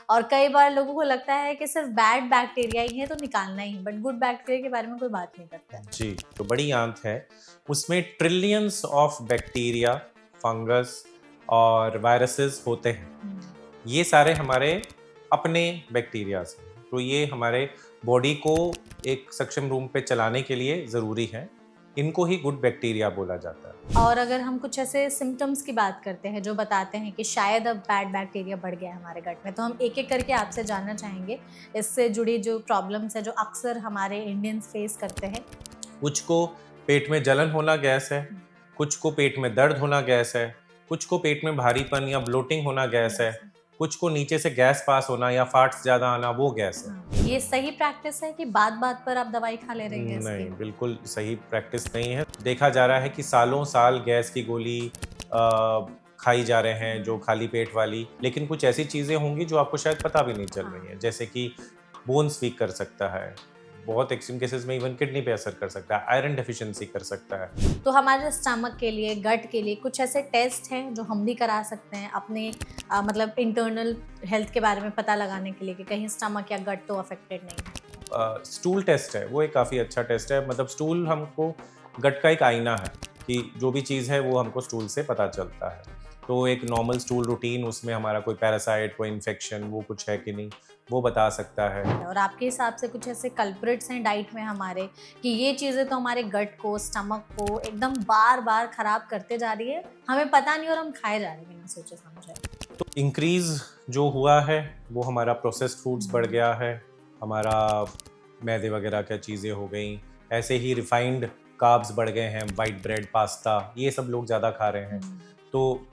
और कई बार लोगों को लगता है कि सिर्फ बैड बैक्टीरिया ही है तो निकालना ही है, बट गुड बैक्टीरिया के बारे में कोई बात नहीं करता है। जी, तो बड़ी आंत है, उसमें ट्रिलियंस ऑफ बैक्टीरिया, फंगस और वायरसेस होते हैं। हम्म, ये सारे हमारे अपने बैक्टीरियाज हैं, तो ये हमारे बॉडी को एक सक्षम रूम पे चलाने के लिए ज़रूरी है। इनको ही गुड बैक्टीरिया बोला जाता है। और अगर हम कुछ ऐसे सिम्टम्स की बात करते हैं जो बताते हैं कि शायद अब बैड बैक्टीरिया बढ़ गया है हमारे गट में, तो हम एक एक करके आपसे जानना चाहेंगे इससे जुड़ी जो प्रॉब्लम्स है जो अक्सर हमारे इंडियंस फेस करते हैं। कुछ को पेट में जलन होना गैस है, कुछ को पेट में दर्द होना गैस है, कुछ को पेट में भारीपन या ब्लोटिंग होना गैस है, गैस है। कुछ को नीचे से गैस पास होना या फाट्स ज़्यादा आना वो गैस है। हाँ, ये सही प्रैक्टिस है कि बात बात पर आप दवाई खा ले रहे हैं गैस नहीं, की? बिल्कुल सही प्रैक्टिस नहीं है। देखा जा रहा है कि सालों साल गैस की गोली खाई जा रहे हैं जो खाली पेट वाली, लेकिन कुछ ऐसी चीज़ें होंगी जो आपको शायद पता भी नहीं चल रही हैं, हाँ। जैसे कि बोन्स वीक कर सकता है, बहुत एक्सट्रीम केसेस में इवन किडनी पे असर कर सकता है, आयरन डेफिशिएंसी कर सकता है। तो हमारे स्टमक के लिए, गट के लिए कुछ ऐसे टेस्ट हैं जो हम भी करा सकते हैं अपने मतलब इंटरनल हेल्थ के बारे में पता लगाने के लिए कि कहीं स्टमक या गट तो अफेक्टेड नहीं है? स्टूल टेस्ट है, वो एक काफ़ी अच्छा टेस्ट है। मतलब स्टूल हमको गट का एक आईना है कि जो भी चीज़ है वो हमको स्टूल से पता चलता है। तो एक नॉर्मल स्टूल रूटीन, उसमें हमारा कोई पैरासाइट, कोई इन्फेक्शन वो कुछ है कि नहीं, वो बता सकता है। और आपके हिसाब से कुछ ऐसे कल्प्रिट्स हैं डाइट में हमारे कि ये चीज़ें तो हमारे गट को, स्टमक को एकदम बार-बार खराब करते जा रही है, हमें पता नहीं और हम खाए जा रहे हैं बिना सोचे समझे? तो इंक्रीज़ जो हुआ है वो हमारा प्रोसेस्ड फूड्स बढ़ गया है, हमारा मैदे वगैरह क्या चीज़ें हो गई, ऐसे ही रिफाइंड कार्ब्स बढ़ गए हैं, व्हाइट ब्रेड, पास्ता ये सब लोग ज़्यादा खा रहे हैं। हुँ, तो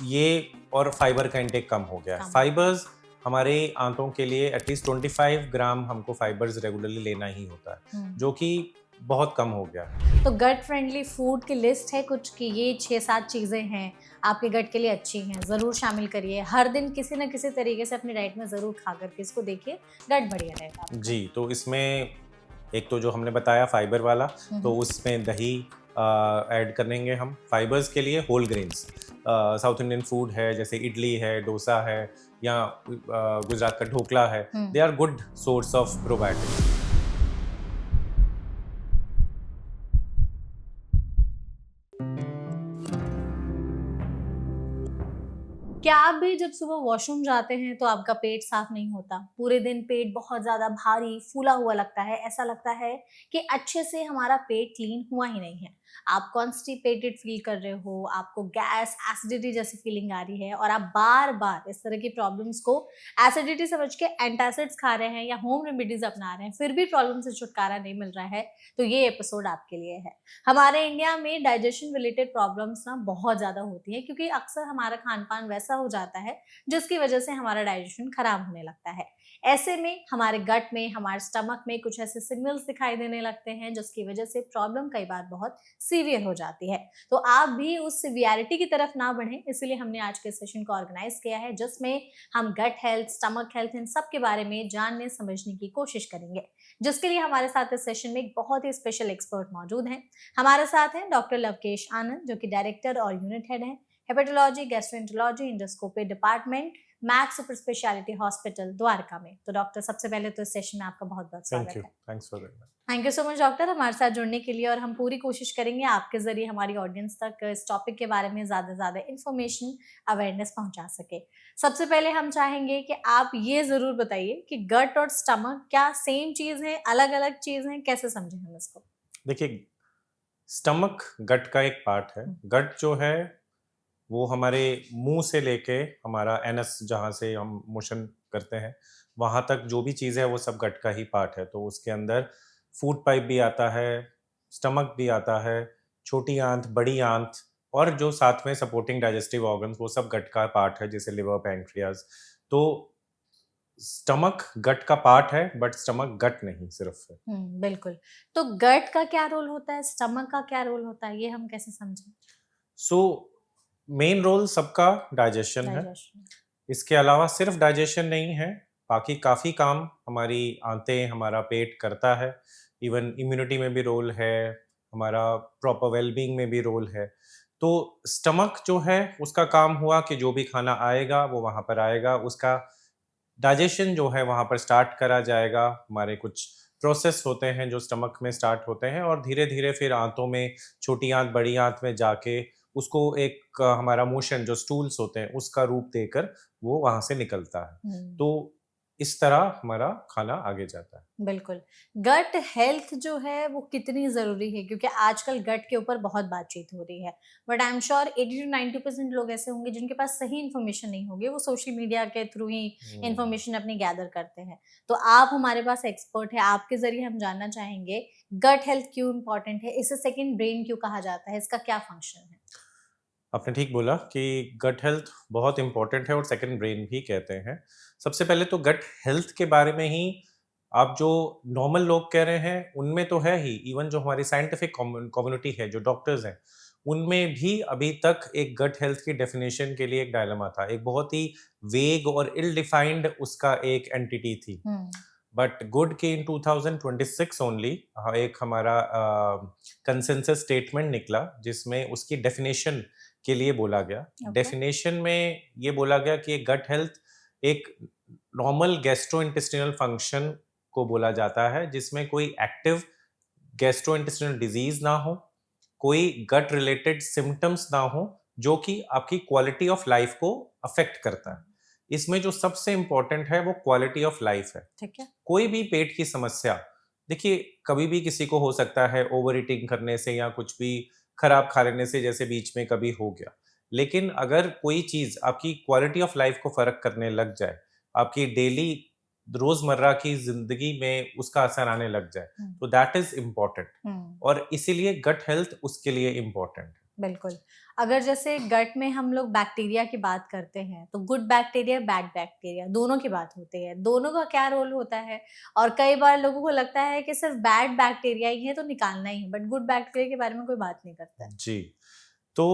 ये और फाइबर का इंटेक कम हो गया है। कम। फाइबर्स हमारे आंतों के लिए एटलीस्ट 25 ग्राम हमको फाइबर्स रेगुलरली लेना ही होता है, हुँ। जो कि बहुत कम हो गया है। तो गट फ्रेंडली फूड की लिस्ट है कुछ कि ये 6-7 चीज़ें हैं, आपके गट के लिए अच्छी हैं, ज़रूर शामिल करिए। हर दिन किसी न किसी तरीके से अपनी डाइट में ज़रूर खा कर के इसको देखिए, गट बढ़िया रहेगा आपका। जी, तो इसमें एक तो जो हमने बताया फाइबर वाला, हुँ, तो हुँ। उसमें दही ऐड करेंगे हम। फाइबर्स के लिए whole grains, South Indian food है जैसे इडली है, डोसा है या गुजरात का ढोकला है, हुँ। They are good source of probiotics. क्या आप भी जब सुबह वॉशरूम जाते हैं तो आपका पेट साफ नहीं होता? पूरे दिन पेट बहुत ज़्यादा भारी, फूला हुआ लगता है, ऐसा लगता है कि अच्छे से हमारा पेट क्लीन हुआ ही नहीं है। आप कॉन्स्टिपेटेड फील कर रहे हो, आपको गैस, एसिडिटी जैसी फीलिंग आ रही है और आप बार-बार इस तरह की प्रॉब्लम्स को एसिडिटी समझ के एंटासिड्स खा रहे हैं या होम रेमेडीज़ अपना रहे हैं, फिर भी प्रॉब्लम से छुटकारा नहीं मिल रहा है, तो ये एपिसोड आपके लिए है। हमारे इंडिया में डाइजेशन रिलेटेड प्रॉब्लम्स ना बहुत ज़्यादा होती है क्योंकि अक्सर हमारा खान-पान वैसा हो जाता है जिसकी वजह से हमारा डाइजेशन खराब होने लगता है। ऐसे में हमारे गट में, हमारे स्टमक में कुछ ऐसे सिग्नल्स दिखाई देने लगते हैं जिसकी वजह से प्रॉब्लम कई बार बहुत सीवियर हो जाती है। तो आप भी उस सीवियरिटी की तरफ ना बढ़ें, इसीलिए हमने आज के सेशन को ऑर्गेनाइज किया है जिसमें हम गट हेल्थ, स्टमक हेल्थ इन सब के बारे में जानने समझने की कोशिश करेंगे। जिसके लिए हमारे साथ इस सेशन में एक बहुत ही स्पेशल एक्सपर्ट मौजूद हैं। हमारे साथ हैं डॉक्टर लवकेश आनंद जो कि डायरेक्टर और यूनिट हेड हैं hepatology, gastroenterology, endoscopy department, max super speciality hospital Dwarka में। तो डॉक्टर सबसे पहले तो इस सेशन में आपका बहुत-बहुत स्वागत थैंक यू, है। Thanks for that. Thank you so much doctor हमारे साथ जुड़ने के लिए और हम पूरी कोशिश करेंगे आपके ज़रिए हमारी ऑडियंस तक इस टॉपिक के बारे में ज़्यादा से ज़्यादा इन्फॉर्मेशन, अवेयरनेस पहुंचा सके। सबसे पहले हम चाहेंगे कि आप ये ज़रूर बताइए कि गट और स्टमक क्या सेम चीज़ है, अलग-अलग चीज़ है? कैसे समझें हम इसको? देखिए, स्टमक गट का एक पार्ट है। हुँ, गट जो है वो हमारे मुंह से लेके हमारा एनस जहाँ से हम मोशन करते हैं वहाँ तक जो भी चीज़ है वो सब गट का ही पार्ट है। तो उसके अंदर फूड पाइप भी आता है, स्टमक भी आता है, छोटी आंत, बड़ी आंत और जो साथ में सपोर्टिंग डाइजेस्टिव ऑर्गन्स वो सब गट का पार्ट है, जैसे लिवर, पैंक्रियाज। तो स्टमक गट का पार्ट है बट स्टमक गट नहीं सिर्फ है। बिल्कुल। तो गट का क्या रोल होता है, स्टमक का क्या रोल होता है, ये हम कैसे समझें? सो मेन रोल सबका डाइजेशन है। डाइजेशन। इसके अलावा सिर्फ डाइजेशन नहीं है, बाकी काफ़ी काम हमारी आंतें, हमारा पेट करता है। इवन इम्यूनिटी में भी रोल है, हमारा प्रॉपर वेलबींग में भी रोल है। तो स्टमक जो है उसका काम हुआ कि जो भी खाना आएगा वो वहाँ पर आएगा, उसका डाइजेशन जो है वहाँ पर स्टार्ट करा जाएगा। हमारे कुछ प्रोसेस होते हैं जो स्टमक में स्टार्ट होते हैं और धीरे-धीरे फिर आंतों में, छोटी आंत, बड़ी आंत में जाके उसको एक हमारा मोशन जो स्टूल्स होते हैं उसका रूप देकर वो वहाँ से निकलता है। हम्म। तो इस तरह हमारा खाना आगे जाता है। बिल्कुल। गट हेल्थ जो है वो कितनी ज़रूरी है? क्योंकि आजकल गट के ऊपर बहुत बातचीत हो रही है। But I am sure 80 to 90% लोग ऐसे होंगे जिनके पास सही इन्फॉर्मेशन नहीं होगी। वो सोशल मीडिया के थ्रू ही हुँ। इन्फॉर्मेशन अपनी गैदर करते हैं। तो आप हमारे पास एक्सपर्ट हैं, आपके ज़रिए हम जानना चाहेंगे गट हेल्थ क्यों इम्पोर्टेंट है? इसे सेकंड ब्रेन क्यों कहा जाता है? इसका क्या फंक्शन है? आपने ठीक बोला कि गट हेल्थ बहुत इम्पोर्टेंट है और सेकंड ब्रेन भी कहते हैं। सबसे पहले तो गट हेल्थ के बारे में ही आप जो नॉर्मल लोग कह रहे हैं, उनमें तो है ही, इवन जो हमारी साइंटिफिक कम्युनिटी है, जो डॉक्टर्स हैं, उनमें भी अभी तक एक गट हेल्थ की डेफिनेशन के लिए एक डायलेमा था। एक बहुत ही वेग और इल डिफाइंड उसका एक एंटिटी थी। हुँ। बट गुड के इन 2026 ओनली एक हमारा कंसेंसस स्टेटमेंट निकला जिसमें उसकी डेफिनेशन के लिए बोला गया। ओके। डेफिनेशन में ये बोला गया कि गट हेल्थ एक नॉर्मल गैस्ट्रोइंटेस्टिनल फंक्शन को बोला जाता है जिसमें कोई एक्टिव गैस्ट्रोइंटेस्टिनल डिजीज ना हो, कोई गट रिलेटेड सिम्टम्स ना हो जो कि आपकी क्वालिटी ऑफ लाइफ को अफेक्ट करता है। इसमें जो सबसे इंपॉर्टेंट है वो क्वालिटी ऑफ लाइफ है। ठीक है। कोई भी पेट की समस्या, देखिए कभी भी किसी को हो सकता है ओवर ईटिंग करने से या कुछ भी खराब खा लेने से, जैसे बीच में कभी हो गया। लेकिन अगर कोई चीज आपकी क्वालिटी ऑफ लाइफ को फर्क करने लग जाए, आपकी डेली रोजमर्रा की जिंदगी में उसका असर आने लग जाए, हुँ। तो दैट इज इम्पोर्टेंट। हुँ। और इसीलिए गट हेल्थ उसके लिए इम्पोर्टेंट है। बिल्कुल। अगर जैसे गट में हम लोग बैक्टीरिया की बात करते हैं, तो गुड बैक्टीरिया, बैड बैक्टीरिया दोनों की बात होती है। दोनों का क्या रोल होता है? और कई बार लोगों को लगता है कि सिर्फ़ बैड बैक्टीरिया ही है तो निकालना ही है, बट गुड बैक्टीरिया के बारे में कोई बात नहीं करता है। जी, तो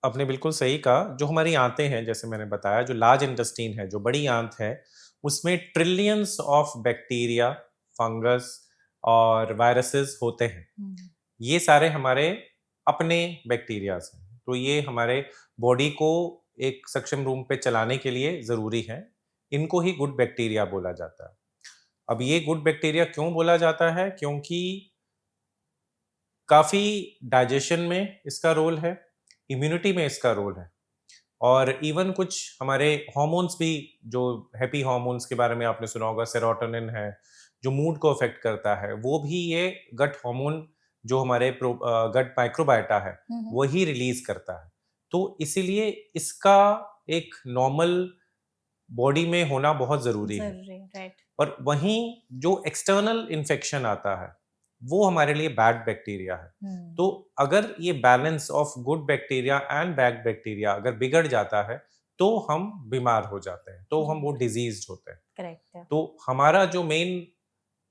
आपने बिल्कुल सही कहा। जो हमारी आंतें हैं, जैसे मैंने बताया, जो लार्ज इंटेस्टाइन है, जो बड़ी आंत है, उसमें ट्रिलियंस ऑफ बैक्टीरिया, फंगस और वायरसेस होते हैं। हुँ। ये सारे हमारे अपने बैक्टीरियाज हैं। तो ये हमारे बॉडी को एक सक्षम रूप पे चलाने के लिए ज़रूरी है। इनको ही गुड बैक्टीरिया बोला जाता है। अब ये गुड बैक्टीरिया क्यों बोला जाता है? क्योंकि काफ़ी डाइजेशन में इसका रोल है, इम्यूनिटी में इसका रोल है और इवन कुछ हमारे हार्मोन्स भी, जो हैप्पी हार्मोन्स के बारे में आपने सुना होगा, सेरोटोनिन है, जो मूड को अफेक्ट करता है, वो भी ये गट हार्मोन जो हमारे गट माइक्रोबायोटा है, हुँ, हुँ। वही रिलीज करता है। तो इसीलिए इसका एक नॉर्मल बॉडी में होना बहुत ज़रूरी है। ज़रूरी है, राइट। और वहीं जो एक्सटर्नल इन्फेक्शन आता है, वो हमारे लिए बैड बैक्टीरिया है। हुँ। तो अगर ये balance of good bacteria and bad bacteria अगर बिगड़ जाता है, तो हम बीमार हो जाते हैं, तो हम वो बिल्कुल, डिजीज्ड होते हैं। करेक्ट है। तो हमारा जो मेन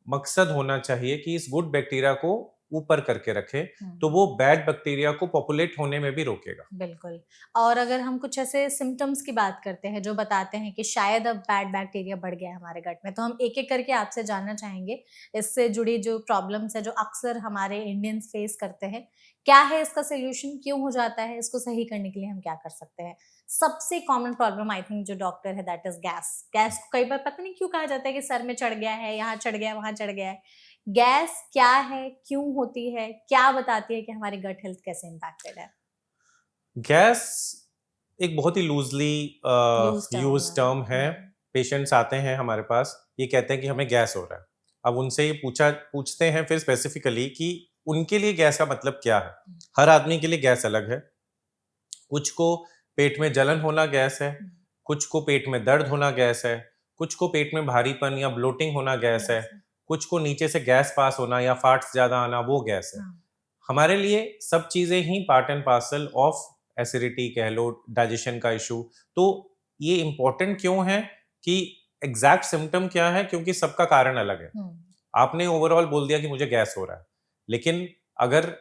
मकसद होना चाहिए कि इस गुड बैक्टीरिया को ऊपर करके रखे, तो हुँ। वो बैड बैक्टीरिया को पॉपुलेट होने में भी रोकेगा। बिल्कुल। और अगर हम कुछ ऐसे सिम्पटम्स की बात करते हैं जो बताते हैं कि शायद अब बैड बैक्टीरिया बढ़ गया है हमारे गट में, तो हम एक-एक करके आपसे जानना चाहेंगे, इससे जुड़ी जो प्रॉब्लम्स हैं, जो अक्सर हमारे इंडियंस फेस करते हैं। क्या है इसका सॉल्यूशन? क्यों हो जाता है? इसको सही करने के लिए हम क्या कर सकते हैं? सबसे कॉमन प्रॉब्लम आई थिंक जो डॉक्टर है दैट इज़ गैस। गैस को कई बार पता नहीं क्यों कहा जाता है कि सर में चढ़ गया है, यहाँ चढ़ गया है, वहाँ चढ़ गया है। गैस क्या है? क्यों होती है? क्या बताती है कि हमारी गट हेल्थ कैसे इम्पैक्टेड है? गैस एक बहुत ही लूजली यूज़ टर्म यूज है। टर्म है। पेशेंट्स आते हैं हमारे पास, ये कहते हैं कि हमें गैस हो रहा है। अब उनसे ये पूछते हैं फिर स्पेसिफिकली कि उनके लिए गैस का मतलब क्या है। हुँ। हर आदमी के लिए गैस अलग है। कुछ को पेट में जलन होना गैस है, हुँ। कुछ को पेट में दर्द होना गैस है, कुछ को पेट में भारीपन या ब्लोटिंग होना गैस है, यस, है। कुछ को नीचे से गैस पास होना या फाट्स ज़्यादा आना वो गैस है। हाँ। हमारे लिए सब चीज़ें ही part and parcel of acidity कह लो, डाइजेशन का इशू। तो ये इम्पोर्टेंट क्यों है कि एग्जैक्ट सिम्टम क्या है, क्योंकि सबका कारण अलग है। हुँ। आपने ओवरऑल बोल दिया कि मुझे गैस हो रहा है, लेकिन अगर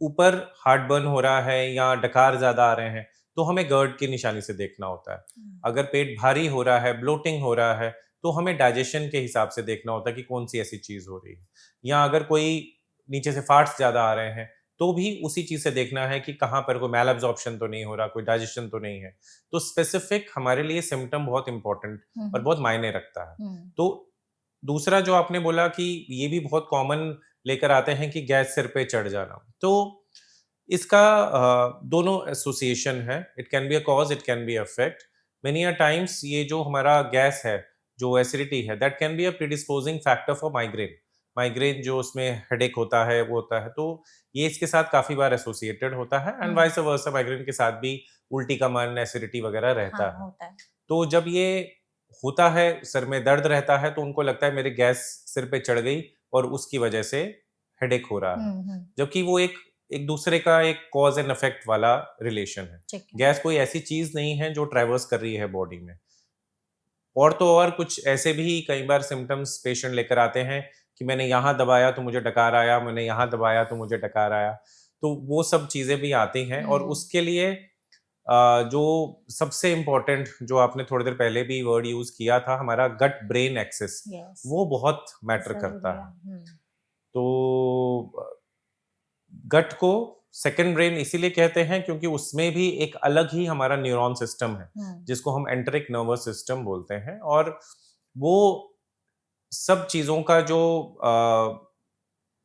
ऊपर हार्ट बर्न हो रहा है या डकार ज़्यादा आ रहे हैं, तो हमें गर्ड की निशानी से देखना होता है। हुँ। अगर पेट भारी हो रहा है, ब्लोटिंग हो रहा है, तो हमें डाइजेशन के हिसाब से देखना होता है कि कौन सी ऐसी चीज़ हो रही है। या अगर कोई नीचे से फाट्स ज़्यादा आ रहे हैं, तो भी उसी चीज से देखना है कि कहाँ पर कोई मैल एब्जॉर्प्शन तो नहीं हो रहा, कोई डाइजेशन तो नहीं है। तो स्पेसिफिक हमारे लिए सिम्टम बहुत इंपॉर्टेंट और बहुत मायने रखता है। तो दूसरा जो आपने बोला कि ये भी बहुत कॉमन लेकर आते हैं कि गैस सिर पे चढ़ जाना, तो इसका दोनों एसोसिएशन है। It can be a cause, it can be affect. Many a times ये जो हमारा गैस है, जो एसिडिटी है, that can be a predisposing factor for migraine. Migraine जो उसमें हेडेक होता है वो होता है, तो ये इसके साथ काफी बार एसोसिएटेड होता है। एंड वाइस वर्सा माइग्रेन के साथ भी उल्टी का मन, एसिडिटी वगैरह रहता हाँ, है। होता है। तो जब ये होता है, सर में दर्द रहता है, तो उनको लगता है मेरे गैस सिर पे चढ़ गई और उसकी वजह से हेडेक हो रहा है। जबकि वो एक एक दूसरे का एक कॉज एंड इफेक्ट वाला रिलेशन है। ठीक है। गैस कोई ऐसी चीज नहीं है जो ट्रैवर्स कर रही है बॉडी में। और तो और कुछ ऐसे भी कई बार सिम्टम्स पेशेंट लेकर आते हैं कि मैंने यहाँ दबाया तो मुझे डकार आया, मैंने यहाँ दबाया तो मुझे डकार आया। तो वो सब चीजें भी आती हैं, और उसके लिए जो सबसे इम्पोर्टेंट, जो आपने थोड़ी देर पहले भी वर्ड यूज किया था, हमारा गट ब्रेन एक्सेस, यस, वो बहुत मैटर जरूरी करता है। है। तो गट को सेकंड ब्रेन इसीलिए कहते हैं क्योंकि उसमें भी एक अलग ही हमारा न्यूरॉन सिस्टम है, जिसको हम एंटरिक नर्वस सिस्टम बोलते हैं। और वो सब चीजों का जो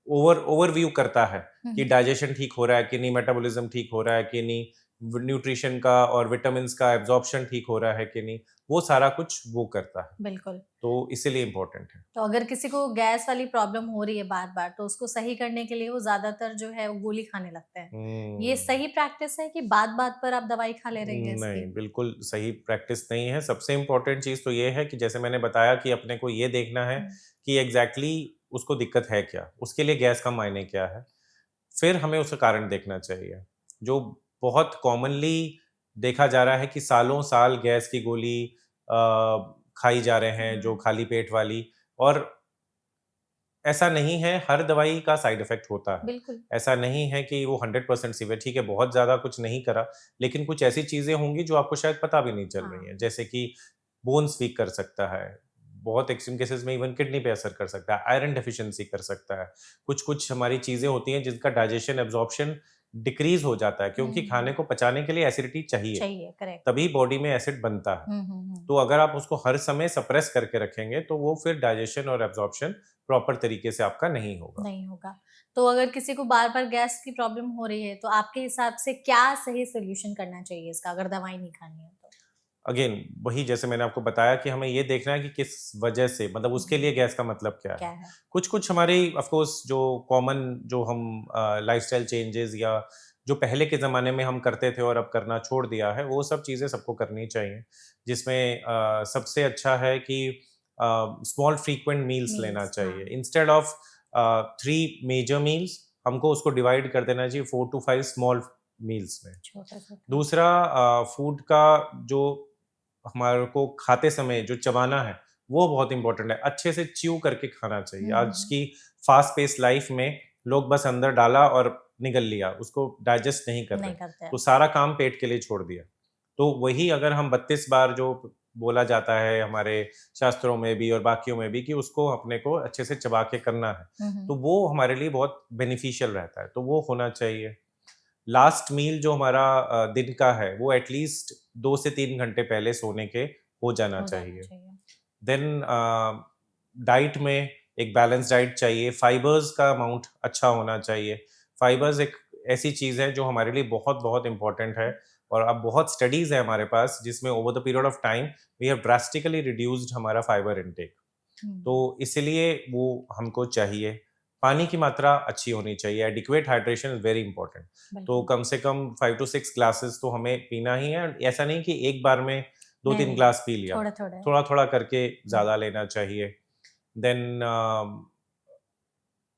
ओवरव्यू करता है कि डाइजेशन ठीक हो रहा है कि नहीं, मेटाबॉलिज्म ठीक हो रहा है कि नहीं, न्यूट्रिशन का और विटामिन का एब्जॉर्प्शन ठीक हो रहा है कि नहीं, वो सारा कुछ वो करता है। बिल्कुल। तो इसीलिए इम्पोर्टेंट है। तो अगर किसी को गैस वाली प्रॉब्लम हो रही है बार बार, तो उसको सही करने के लिए वो ज्यादातर जो है वो गोली खाने लगते हैं। ये सही प्रैक्टिस है कि बात बात पर आप दवाई खा ले रहे हैं गैस नहीं, की? बिल्कुल सही प्रैक्टिस नहीं है। सबसे इम्पोर्टेंट चीज़ तो ये है कि जैसे मैंने बताया कि अपने को ये देखना है कि एग्जैक्टली उसको दिक्कत है क्या, उसके लिए गैस का मायने क्या है, फिर हमें उसका कारण देखना चाहिए। जो बहुत कॉमनली देखा जा रहा है कि सालों साल गैस की गोली खाई जा रहे हैं, जो खाली पेट वाली, और ऐसा नहीं है, हर दवाई का साइड इफेक्ट होता है। बिल्कुल। ऐसा नहीं है कि वो 100% सीवियर, ठीक है, बहुत ज़्यादा कुछ नहीं करा, लेकिन कुछ ऐसी चीज़ें होंगी जो आपको शायद पता भी नहीं चल रही हैं। जैसे कि बोन्स वीक कर सकता है, बहुत एक्सट्रीम केसेस में इवन किडनी पे असर कर सकता है, आयरन डेफिशिएंसी कर सकता है। कुछ-कुछ हमारी चीज़ें होती हैं जिनका डाइजेशन, एब्ज़ॉर्प्शन डिक्रीज़ हो जाता है, क्योंकि खाने को पचाने के लिए एसिडिटी चाहिए, चाहिए, करेक्ट। तभी बॉडी में एसिड बनता है। तो अगर आप उसको हर समय सप्रेस करके रखेंगे, तो वो फिर डाइजेशन और एब्ज़ॉर्प्शन प्रॉपर तरीके से आपका नहीं होगा। नहीं होगा। तो अगर किसी को बार-बार गैस की प्रॉब्लम हो रही है, तो आपके हिसाब से क्या सही सॉल्यूशन करना चाहिए इसका, अगर दवाई नहीं खानी है तो? अगेन वही, जैसे मैंने आपको बताया कि हमें ये देखना है कि किस वजह से, मतलब उसके लिए गैस का मतलब क्या क्या है। है? कुछ-कुछ हमारी ऑफ कोर्स जो कॉमन, जो हम लाइफ़स्टाइल चेंजेस या जो पहले के ज़माने में हम करते थे और अब करना छोड़ दिया है, वो सब चीज़ें सबको करनी चाहिए। जिसमें सबसे अच्छा है कि स्मॉल फ्रीक्वेंट मील्स लेना मील्स, चाहिए। हाँ। इंस्टेड ऑफ 3 मेजर मील्स, हमको उसको डिवाइड कर देना चाहिए 4 टू 5 स्मॉल मील्स में। छोटा-छोटा। दूसरा, फूड का जो हमारे को खाते समय जो चबाना है, वो बहुत इंपॉर्टेंट है। अच्छे से च्यू करके खाना चाहिए। आज की फास्ट पेस लाइफ में लोग बस अंदर डाला और निगल लिया, उसको डाइजेस्ट नहीं कर रहे, नहीं करते तो हैं। सारा काम पेट के लिए छोड़ दिया। तो वही अगर हम 32 बार जो बोला जाता है हमारे शास्त्रों में भी और बाकियों में भी कि उसको अपने को अच्छे से चबा के करना है, तो वो हमारे लिए बहुत बेनिफिशियल रहता है, तो वो होना चाहिए। लास्ट मील जो हमारा दिन का है, वो एटलीस्ट 2 से 3 घंटे पहले सोने के हो जाना हो जाना चाहिए। चाहिए। देन डाइट में एक बैलेंस डाइट चाहिए, फाइबर्स का अमाउंट अच्छा होना चाहिए। फाइबर्स एक ऐसी चीज़ है जो हमारे लिए बहुत-बहुत इम्पोर्टेंट है, और अब बहुत स्टडीज़ है हमारे पास जिसमें over the period of time we have drastically reduced हमारा फाइबर इंटेक। तो इसीलिए वो हमको चाहिए। पानी की मात्रा अच्छी होनी चाहिए, adequate hydration is very important. तो बिल्कुल। कम से कम 5 टू 6 ग्लासेस तो हमें पीना ही है। ऐसा नहीं कि एक बार में 2-3 नहीं, ग्लास पी लिया, थोड़ा-थोड़ा। थोड़ा-थोड़ा करके ज़्यादा लेना चाहिए। देन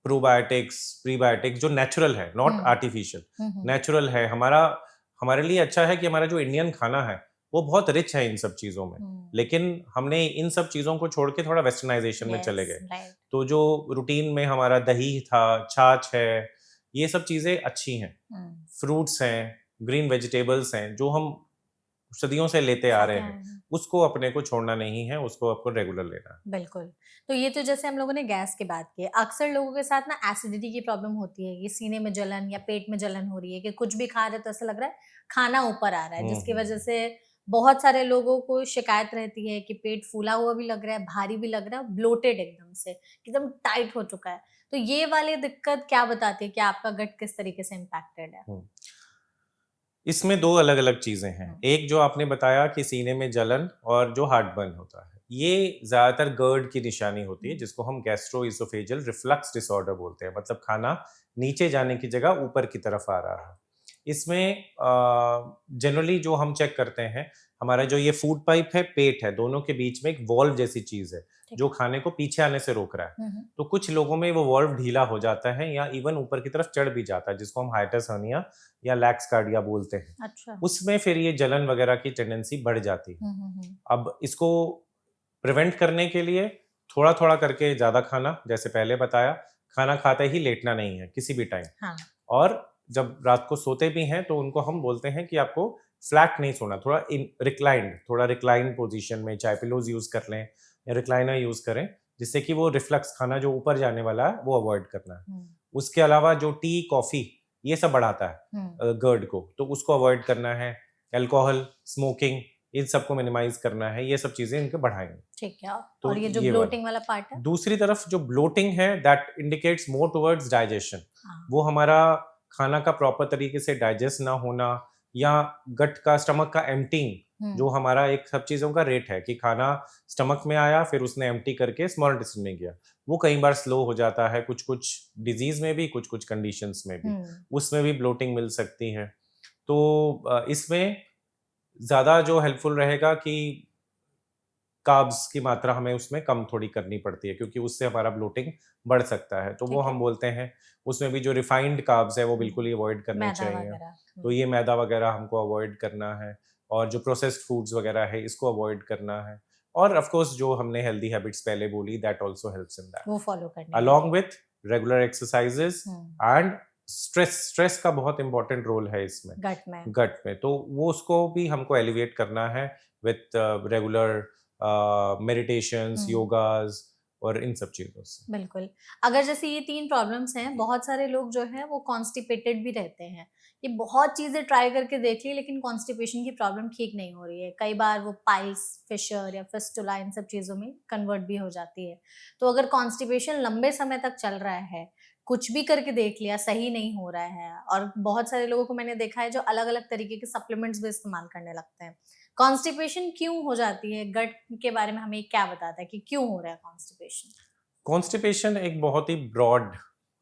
प्रोबायोटिक्स, प्रीबायोटिक्स जो नेचुरल है, नॉट आर्टिफिशियल, नेचुरल है। हमारे लिए अच्छा है कि हमारा जो इंडियन खाना है, वो बहुत रिच है इन सब चीज़ों में। लेकिन हमने इन सब चीज़ों को छोड़ के थोड़ा वेस्टर्नाइज़ेशन में चले गए। राइट। तो जो रूटीन में हमारा दही था, छाछ है, ये सब चीज़ें अच्छी हैं। फ्रूट्स हैं, ग्रीन वेजिटेबल्स हैं, जो हम सदियों से लेते आ रहे खाते हैं, हैं। उसको अपने को छोड़ना नहीं है, उसको आपको रेगुलर लेना है। बिल्कुल। तो ये तो जैसे हम लोगों ने गैस की बात की है। अक्सर लोगों के साथ ना एसिडिटी की प्रॉब्लम होती है, ये सीने में जलन या पेट में जलन हो रही है कि कुछ भी खा रहे हैं तो ऐसा लग रहा है खाना ऊपर आ रहा है, हुँ, जिसकी हुँ, वजह हुँ। से बहुत सारे लोगों को शिकायत रहती है कि पेट फूला हुआ भी लग रहा है, भारी भी लग रहा है, ब्लोटेड एकदम से, एकदम टाइट हो चुका है। तो ये वाली दिक्कत क्या बताती है कि आपका गट किस तरीके से इम्पैक्टेड है? हुँ। इसमें 2 अलग-अलग चीज़ें हैं। हुँ, एक जो आपने बताया कि सीने में जलन और जो हार्टबर्न होता है। ये ज़्यादातर GERD की निशानी होती है, हुँ, जिसको हम गैस्ट्रोएसोफेजियल रिफ्लक्स डिसऑर्डर बोलते हैं। मतलब खाना नीचे जाने की जगह ऊपर की तरफ आ रहा है। इसमें जनरली जो हम चेक करते हैं, हमारा जो ये फूड पाइप है, पेट है, दोनों के बीच में एक वॉल्व जैसी चीज़ है, ठीक जो है। खाने को पीछे आने से रोक रहा है। हुँ, हुँ। तो कुछ लोगों में वो वॉल्व ढीला हो जाता है या इवन ऊपर की तरफ चढ़ भी जाता है, जिसको हम हाइटस हर्निया या लैक्स कार्डिया बोलते हैं। अच्छा। उसमें फिर ये जलन वगैरह की टेंडेंसी बढ़ जाती है। हुँ, हुँ, हुँ। अब इसको प्रिवेंट करने के लिए थोड़ा-थोड़ा करके ज़्यादा खाना, जैसे पहले बताया, खाना खाते ही लेटना नहीं है किसी भी टाइम। हाँ, और जब रात को सोते भी हैं तो उनको हम बोलते हैं कि आपको फ्लैट नहीं सोना, थोड़ा रिक्लाइंड पोजीशन में चाहे पिलोज़ यूज़ कर लें या रिक्लाइनर यूज़ करें, जिससे कि वो रिफ्लक्स खाना जो ऊपर जाने वाला है, वो अवॉइड करना है। हुँ, उसके अलावा जो टी, कॉफ़ी ये सब बढ़ाता है हुँ। GERD को, तो उसको अवॉइड करना है। अल्कोहल, स्मोकिंग इन सबको मिनिमाइज़ करना है, ये सब चीज़ें इनको बढ़ाएँगे। ठीक है। तो और ये जो ये वाला। ब्लोटिंग वाला पार्ट है? दूसरी तरफ जो ब्लोटिंग है that indicates more towards digestion. हाँ। वो हमारा खाना का प्रॉपर तरीके से डाइजेस्ट ना होना या गट का स्टमक का एम्प्टिंग, जो हुँ, हमारा एक सब चीज़ों का रेट है कि खाना स्टमक में आया फिर उसने एम्प्टी करके स्मॉल इंटेस्टाइन में गया। वो कई बार स्लो हो जाता है कुछ-कुछ डिज़ीज़ में भी, कुछ-कुछ कंडीशंस में भी। हुँ, उसमें भी ब्लोटिंग मिल सकती है। तो इसमें ज़्यादा जो हेल्पफुल रहेगा कि कार्ब्स की मात्रा हमें उसमें कम थोड़ी करनी पड़ती है क्योंकि उससे हमारा ब्लोटिंग बढ़ सकता है। तो वो ठीक है। हम बोलते हैं उसमें भी जो रिफाइंड कार्ब्स है वो बिल्कुल हुँ, ही अवॉइड करने मैदा चाहिए। वगैरह। तो हुँ, ये मैदा वगैरह हमको अवॉइड करना है और जो प्रोसेस्ड फूड्स वगैरह है इसको अवॉइड करना है। और ऑफ कोर्स जो हमने हेल्दी हैबिट्स पहले बोली that also helps in that. वो फ़ॉलो करनी अलोंग पड़ेगी। With regular exercises hmm, and stress का बहुत इंपॉर्टेंट रोल है इसमें गट में। गट में। तो वो उसको भी हमको एलिविएट करना है विथ रेगुलर मेडिटेशंस, हुँ, योगास और इन सब चीज़ों से। बिल्कुल। अगर जैसे ये 3 प्रॉब्लम्स हैं, बहुत सारे लोग जो हैं वो कॉन्स्टिपेटेड भी रहते हैं। ये बहुत चीज़ें ट्राई करके देख ली लेकिन कॉन्स्टिपेशन की प्रॉब्लम ठीक नहीं हो रही है। कई बार वो पाइल्स, फिशर या फिस्टुला इन सब चीज़ों में कन्वर्ट भी हो जाती है। तो अगर कॉन्स्टिपेशन लंबे समय तक चल रहा है, कुछ भी करके देख लिया, सही नहीं हो रहा है और बहुत सारे लोगों को मैंने देखा है जो अलग-अलग तरीके के सप्लीमेंट्स भी इस्तेमाल करने लगते हैं। कॉन्स्टिपेशन क्यों हो जाती है? गट के बारे में हमें क्या बताता है कि क्यों हो रहा है कॉन्स्टिपेशन? कॉन्स्टिपेशन एक बहुत ही ब्रॉड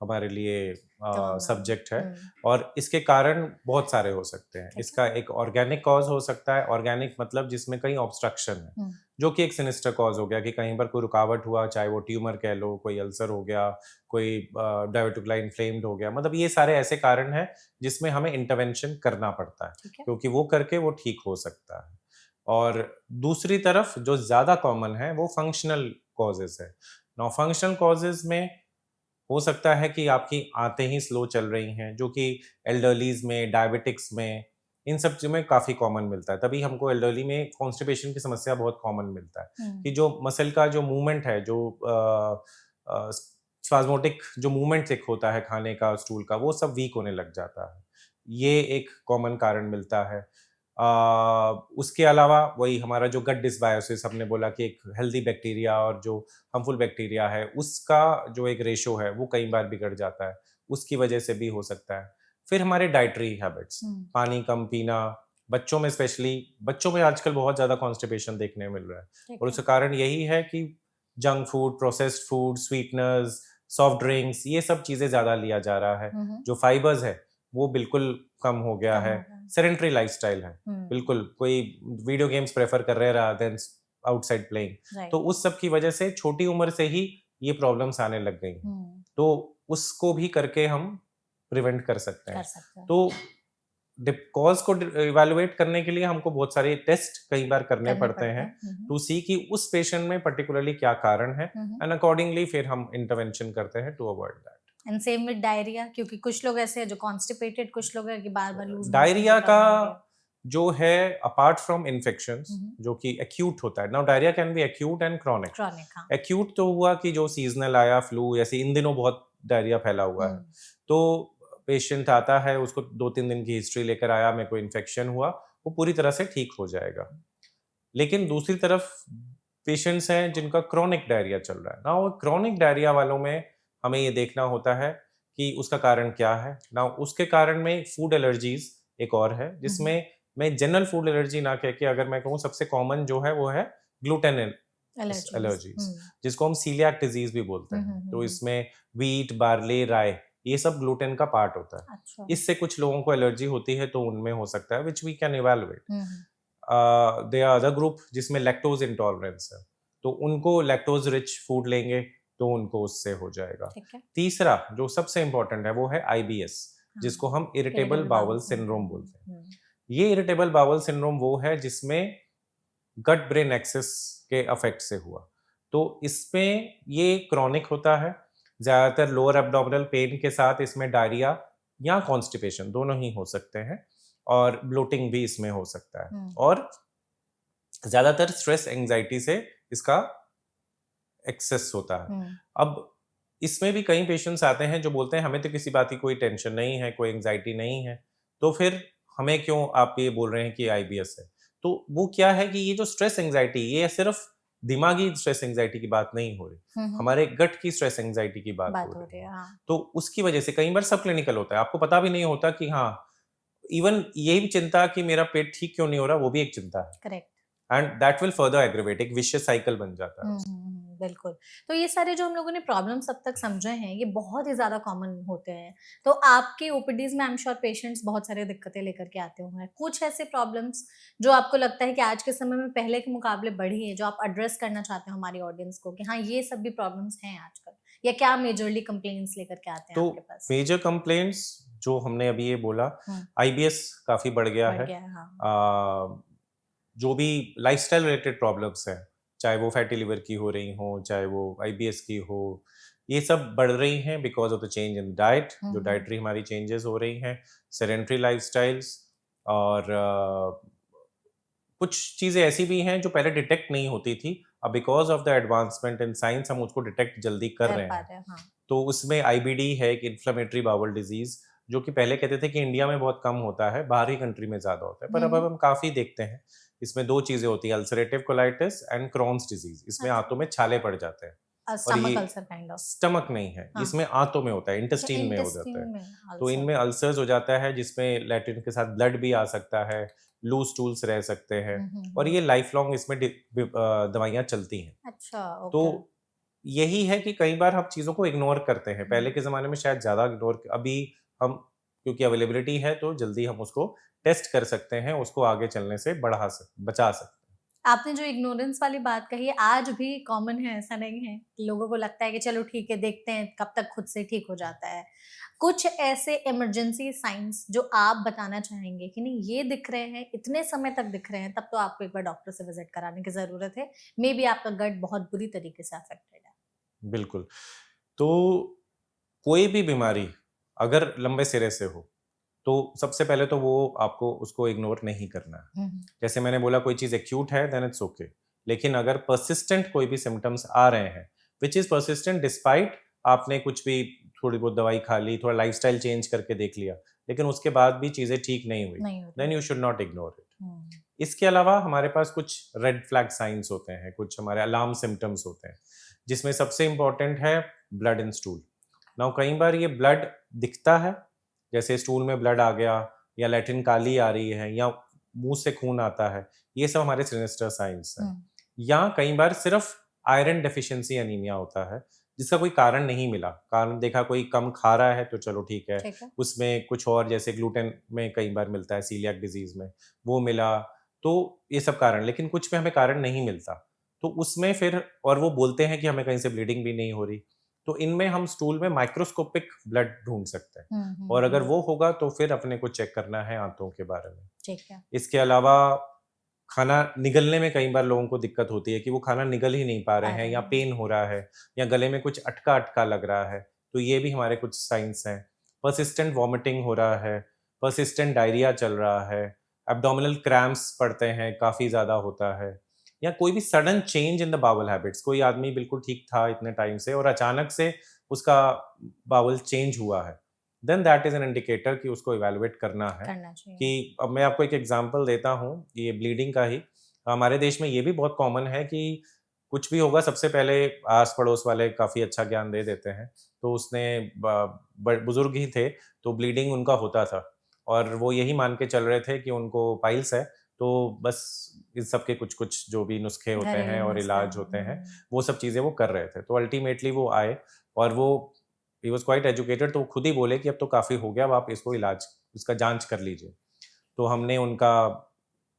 हमारे लिए टर्म है। सब्जेक्ट है हुँ, और इसके कारण बहुत सारे हो सकते हैं। ठीक है। इसका एक ऑर्गेनिक कॉज हो सकता है, ऑर्गेनिक मतलब जिसमें कहीं ऑब्स्ट्रक्शन है, हुँ, जो कि एक सिनिस्टर कॉज हो गया कि कहीं पर कोई रुकावट हुआ, चाहे वो ट्यूमर कह लो, कोई अल्सर हो गया, कोई डायबिटिकली इन्फ्लेम्ड हो गया, मतलब ये सारे ऐसे कारण हैं जिसमें हमें इंटरवेंशन करना पड़ता है, ठीक है। क्योंकि वो करके वो ठीक हो सकता है। और दूसरी तरफ जो ज़्यादा कॉमन है वो फंक्शनल कॉजेज़ है। नाउ फंक्शनल कॉजेज़ में हो सकता है कि आपकी आंतें ही स्लो चल रही हैं, जो कि एल्डरलीज़ में, डायबिटिक्स में, इन सब चीज़ों में काफ़ी कॉमन मिलता है। तभी हमको एल्डरली में कॉन्स्टिपेशन की समस्या बहुत कॉमन मिलता है हुँ, कि जो मसल का जो मूवमेंट है, जो स्पाज़्मोटिक जो मूवमेंट एक होता है खाने का, स्टूल का, वो सब वीक होने लग जाता है। ये एक कॉमन कारण मिलता है। उसके अलावा वही हमारा जो गट डिसबायोसिस हमने बोला कि एक हेल्दी बैक्टीरिया और जो हार्मफुल बैक्टीरिया है, उसका जो एक रेशो है वो कई बार बिगड़ जाता है, उसकी वजह से भी हो सकता है। फिर हमारे डाइटरी हैबिट्स, हुँ, पानी कम पीना, बच्चों में स्पेशली, बच्चों में आजकल बहुत ज़्यादा कॉन्स्टिपेशन देखने को मिल रहा है ठीक और है। उसका कारण यही है कि junk food, processed food, sweeteners, soft drinks ये सब चीज़ें ज़्यादा लिया जा रहा है। हुँ, हुँ, जो फाइबर्स है वो बिल्कुल कम हो गया कम है, हो गया। सेडेंटरी लाइफ़स्टाइल है। हुँ, बिल्कुल, कोई वीडियो गेम्स प्रेफ़र कर रहे हैं रादर देन आउटसाइड प्लेइंग। तो राइट। उस सब की वजह से छोटी उम्र से ही ये प्रॉब्लम्स आने लग गई हैं। हुँ, तो उसको भी करके हम प्रिवेंट कर सकते कर हैं। सकते हैं, तो कॉज़ को इवैल्यूएट करने के लिए हमको बहुत सारे टेस्ट कई बार करने करने पड़ते पड़ते हैं हैं। हुँ, हुँ, टू सी कि उस पेशेंट में पर्टिकुलरली क्या कारण है हुँ, हुँ। एंड अकॉर्डिंगली फिर हम इंटरवेंशन करते हैं to avoid that. And same with diarrhoea क्योंकि कुछ लोग ऐसे हैं जो कॉन्स्टिपेटेड, कुछ लोग हैं कि बार-बार लूज़ मोशन की डायरिया का प्रॉब्लम हो रही है। जो है अपार्ट फ्रॉम इन्फेक्शंस हम्म। जो कि एक्यूट होता है, now diarrhoea can be acute and chronic. Chronic, हाँ। एक्यूट तो हुआ कि जो सीजनल आया, फ्लू, जैसे इन दिनों बहुत डायरिया फैला हुआ है, तो पेशेंट आता है, उसको 2-3 दिन की हिस्ट्री लेकर आया, मेरे को इन्फेक्शन हुआ, वो पूरी तरह से ठीक हो जाएगा। लेकिन दूसरी तरफ पेशेंट्स हैं जिनका क्रॉनिक डायरिया चल रहा है ना, वो क्रॉनिक डायरिया वालों में हमें ये देखना होता है कि उसका कारण क्या है ना। उसके कारण में फूड एलर्जीज एक और है, जिसमें मैं जनरल फूड एलर्जी ना कह के अगर मैं कहूँ सबसे कॉमन जो है वो है ग्लूटेन एलर्जीज। एलर्जीज, जिसको हम सीलियाक डिजीज भी बोलते हैं। तो इसमें वीट, बार्ले, राय, ये सब ग्लूटेन का पार्ट होता है। अच्छा। इससे कुछ लोगों को एलर्जी होती है, तो उनमें हो सकता है, which we can evaluate. There are other group जिसमें लैक्टोज इंटॉलरेंस है, तो उनको लैक्टोज रिच फूड लेंगे तो उनको उससे हो जाएगा। तीसरा जो सबसे इंपॉर्टेंट है वो है आईबीएस, जिसको हम इरिटेबल बाउल सिंड्रोम बोलते हैं। ये इरिटेबल बाउल सिंड्रोम वो है जिसमें गट ब्रेन एक्सेस के अफेक्ट से हुआ। तो इसमें ये क्रॉनिक होता है, ज्यादातर लोअर एब्डोमिनल पेन के साथ इसमें डायरिया या कॉन्स्टिपेशन दोनों ही हो सकते हैं, और ब्लोटिंग भी इसमें हो सकता है, और ज्यादातर स्ट्रेस एंजाइटी से इसका एक्सेस होता है। अब इसमें भी कई पेशेंट्स आते हैं जो बोलते हैं हमें तो किसी बात की कोई टेंशन नहीं है, कोई एंजाइटी नहीं है, तो फिर हमें क्यों आप ये बोल रहे हैं कि आईबीएस है। तो वो क्या है कि ये जो स्ट्रेस एंजाइटी, ये सिर्फ दिमागी स्ट्रेस एंजाइटी की बात नहीं हो रही, हमारे गट की स्ट्रेस एंजाइटी की बात हो रही है। तो उसकी वजह से कई बार सब क्लिनिकल होता है, आपको पता भी नहीं होता कि हाँ, इवन यही भी चिंता कि मेरा पेट ठीक क्यों नहीं हो रहा, वो भी एक चिंता है। Correct. And that will further aggravate, एक विशियस साइकिल बन जाता है। बिल्कुल। तो ये सारे जो हम लोगों ने प्रॉब्लम्स अब तक समझे हैं, ये बहुत ही ज़्यादा कॉमन होते हैं। तो आपके ओपीडीज़ में आई एम श्योर पेशेंट्स बहुत सारी दिक्कतें लेकर के आते होंगे। कुछ ऐसे प्रॉब्लम्स जो आपको लगता है कि आज के समय में पहले के मुकाबले बढ़ी है, जो आप एड्रेस करना चाहते हो हमारी ऑडियंस को कि हाँ, ये सब भी प्रॉब्लम्स हैं आजकल, या क्या मेजरली कंप्लेंट्स लेकर के आते हैं आपके पास? मेजर कंप्लेंट्स जो हमने अभी ये बोला, आईबीएस काफी बढ़ गया है। जो भी लाइफस्टाइल रिलेटेड प्रॉब्लम्स हैं, चाहे वो फैटी लिवर की हो रही हो, चाहे वो आईबीएस की हो, ये सब बढ़ रही हैं because of the change in diet. जो डाइटरी हमारी चेंजेस हो रही हैं, सेडेंटरी लाइफस्टाइल्स, और कुछ चीज़ें ऐसी भी हैं जो पहले डिटेक्ट नहीं होती थी, अब because of the advancement in science हम उसको डिटेक्ट जल्दी कर रहे हैं। तो उसमें आईबीडी है, एक इन्फ्लेमेटरी बाउल डिजीज, जो कि पहले कहते थे कि इंडिया में बहुत कम होता है, बाहरी कंट्री में ज़्यादा होता है, पर अब हम काफ़ी देखते हैं। इसमें दो चीज़ें होती हैं, ulcerative colitis and Crohn's disease. इसमें आंतों में छाले पड़ जाते हैं, और ये स्टमक नहीं है, इसमें आंतों में होता है, इंटेस्टीन में हो जाता है। तो इनमें अल्सर्स हो जाता है, जिसमें लैट्रिन के साथ ब्लड भी आ सकता है, लूज स्टूल्स रह सकते हैं, और ये लाइफ लॉन्ग इसमें दवाइयाँ चलती हैं। अच्छा, तो यही है कि कई बार हम चीज़ों को इग्नोर करते हैं। पहले के ज़माने में शायद ज़्यादा इग्नोर, अभी हम क्योंकि अवेलेबिलिटी है तो जल्दी हम उसको टेस्ट कर सकते हैं, उसको आगे चलने से बचा सकते हैं। आपने जो इग्नोरेंस वाली बात कही है, आज भी कॉमन है, ऐसा नहीं है। लोगों को लगता है कि चलो ठीक है, देखते हैं कब तक खुद से ठीक हो जाता है। कुछ ऐसे इमरजेंसी साइंस जो आप बताना चाहेंगे कि नहीं, ये दिख रहे हैं, इतने समय तक दिख रहे हैं, तब तो आपको एक बार डॉक्टर से विजिट कराने की जरूरत है। मे बी आपका गट बहुत बुरी तरीके से अफेक्टेड है। बिल्कुल। तो कोई भी बीमारी अगर लंबे सिरे से हो, तो सबसे पहले तो वो आपको उसको इग्नोर नहीं करना है। जैसे मैंने बोला, कोई चीज़ एक्यूट है देन इट्स ओके, लेकिन अगर परसिस्टेंट कोई भी सिम्टम्स आ रहे हैं, विच इज़ परसिस्टेंट डिस्पाइट आपने कुछ भी थोड़ी बहुत दवाई खा ली, थोड़ा लाइफस्टाइल चेंज करके देख लिया, लेकिन उसके बाद भी चीज़ें ठीक नहीं हुई, then you should not ignore it. इसके अलावा हमारे पास कुछ रेड फ्लैग साइंस होते हैं, कुछ हमारे अलार्म सिम्टम्स होते हैं, जिसमें सबसे इंपॉर्टेंट है ब्लड इन स्टूल। नाउ कई बार ये ब्लड दिखता है, जैसे स्टूल में ब्लड आ गया, या लैट्रिन काली आ रही है, या मुंह से खून आता है, ये सब हमारे सिनिस्टर साइंस हैं। या कई बार सिर्फ आयरन डेफिशिएंसी एनीमिया होता है, जिसका कोई कारण नहीं मिला, कारण देखा कोई कम खा रहा है तो चलो ठीक है, उसमें कुछ और जैसे ग्लूटेन में कई बार मिलता है, सीलियाक डिजीज में वो मिला, तो ये सब कारण, लेकिन कुछ में हमें कारण नहीं मिलता, तो उसमें फिर, और वो बोलते हैं कि हमें कहीं से ब्लीडिंग भी नहीं हो रही, तो इनमें हम स्टूल में माइक्रोस्कोपिक ब्लड ढूंढ सकते हैं, और अगर वो होगा तो फिर अपने को चेक करना है आंतों के बारे में। ठीक है। इसके अलावा खाना निगलने में कई बार लोगों को दिक्कत होती है कि वो खाना निगल ही नहीं पा रहे हैं, या पेन हो रहा है, या गले में कुछ अटका अटका लग रहा है, तो ये भी हमारे कुछ साइंस हैं। परसिस्टेंट वॉमिटिंग हो रहा है, परसिस्टेंट डायरिया चल रहा है, एब्डोमिनल क्रैम्प्स पड़ते हैं, काफ़ी ज़्यादा होता है, या कोई भी sudden change in the bowel habits, कोई आदमी बिल्कुल ठीक था इतने टाइम से और अचानक से उसका बावल चेंज हुआ है, then that is an indicator कि उसको इवैल्यूएट करना है। करना चाहिए। कि अब मैं आपको एक एग्जांपल देता हूँ, ये ब्लीडिंग का ही। हमारे देश में ये भी बहुत कॉमन है कि कुछ भी होगा सबसे पहले आस-पड़ोस वाले काफ़ी अच्छा ज्ञान दे देते हैं। तो उसने बुजुर्ग ही थे, तो ब्लीडिंग उनका होता था और वो यही मान के चल रहे थे कि उनको पाइल्स है, तो बस इन सब के कुछ-कुछ जो भी नुस्खे होते घरेलू हैं और नुस्खा। इलाज होते हैं, वो सब चीज़ें वो कर रहे थे। तो अल्टीमेटली वो आए और वो ही वाज़ क्वाइट एजुकेटेड, तो वो खुद ही बोले कि अब तो काफ़ी हो गया, अब आप इसको इसका जाँच कर लीजिए। तो हमने उनका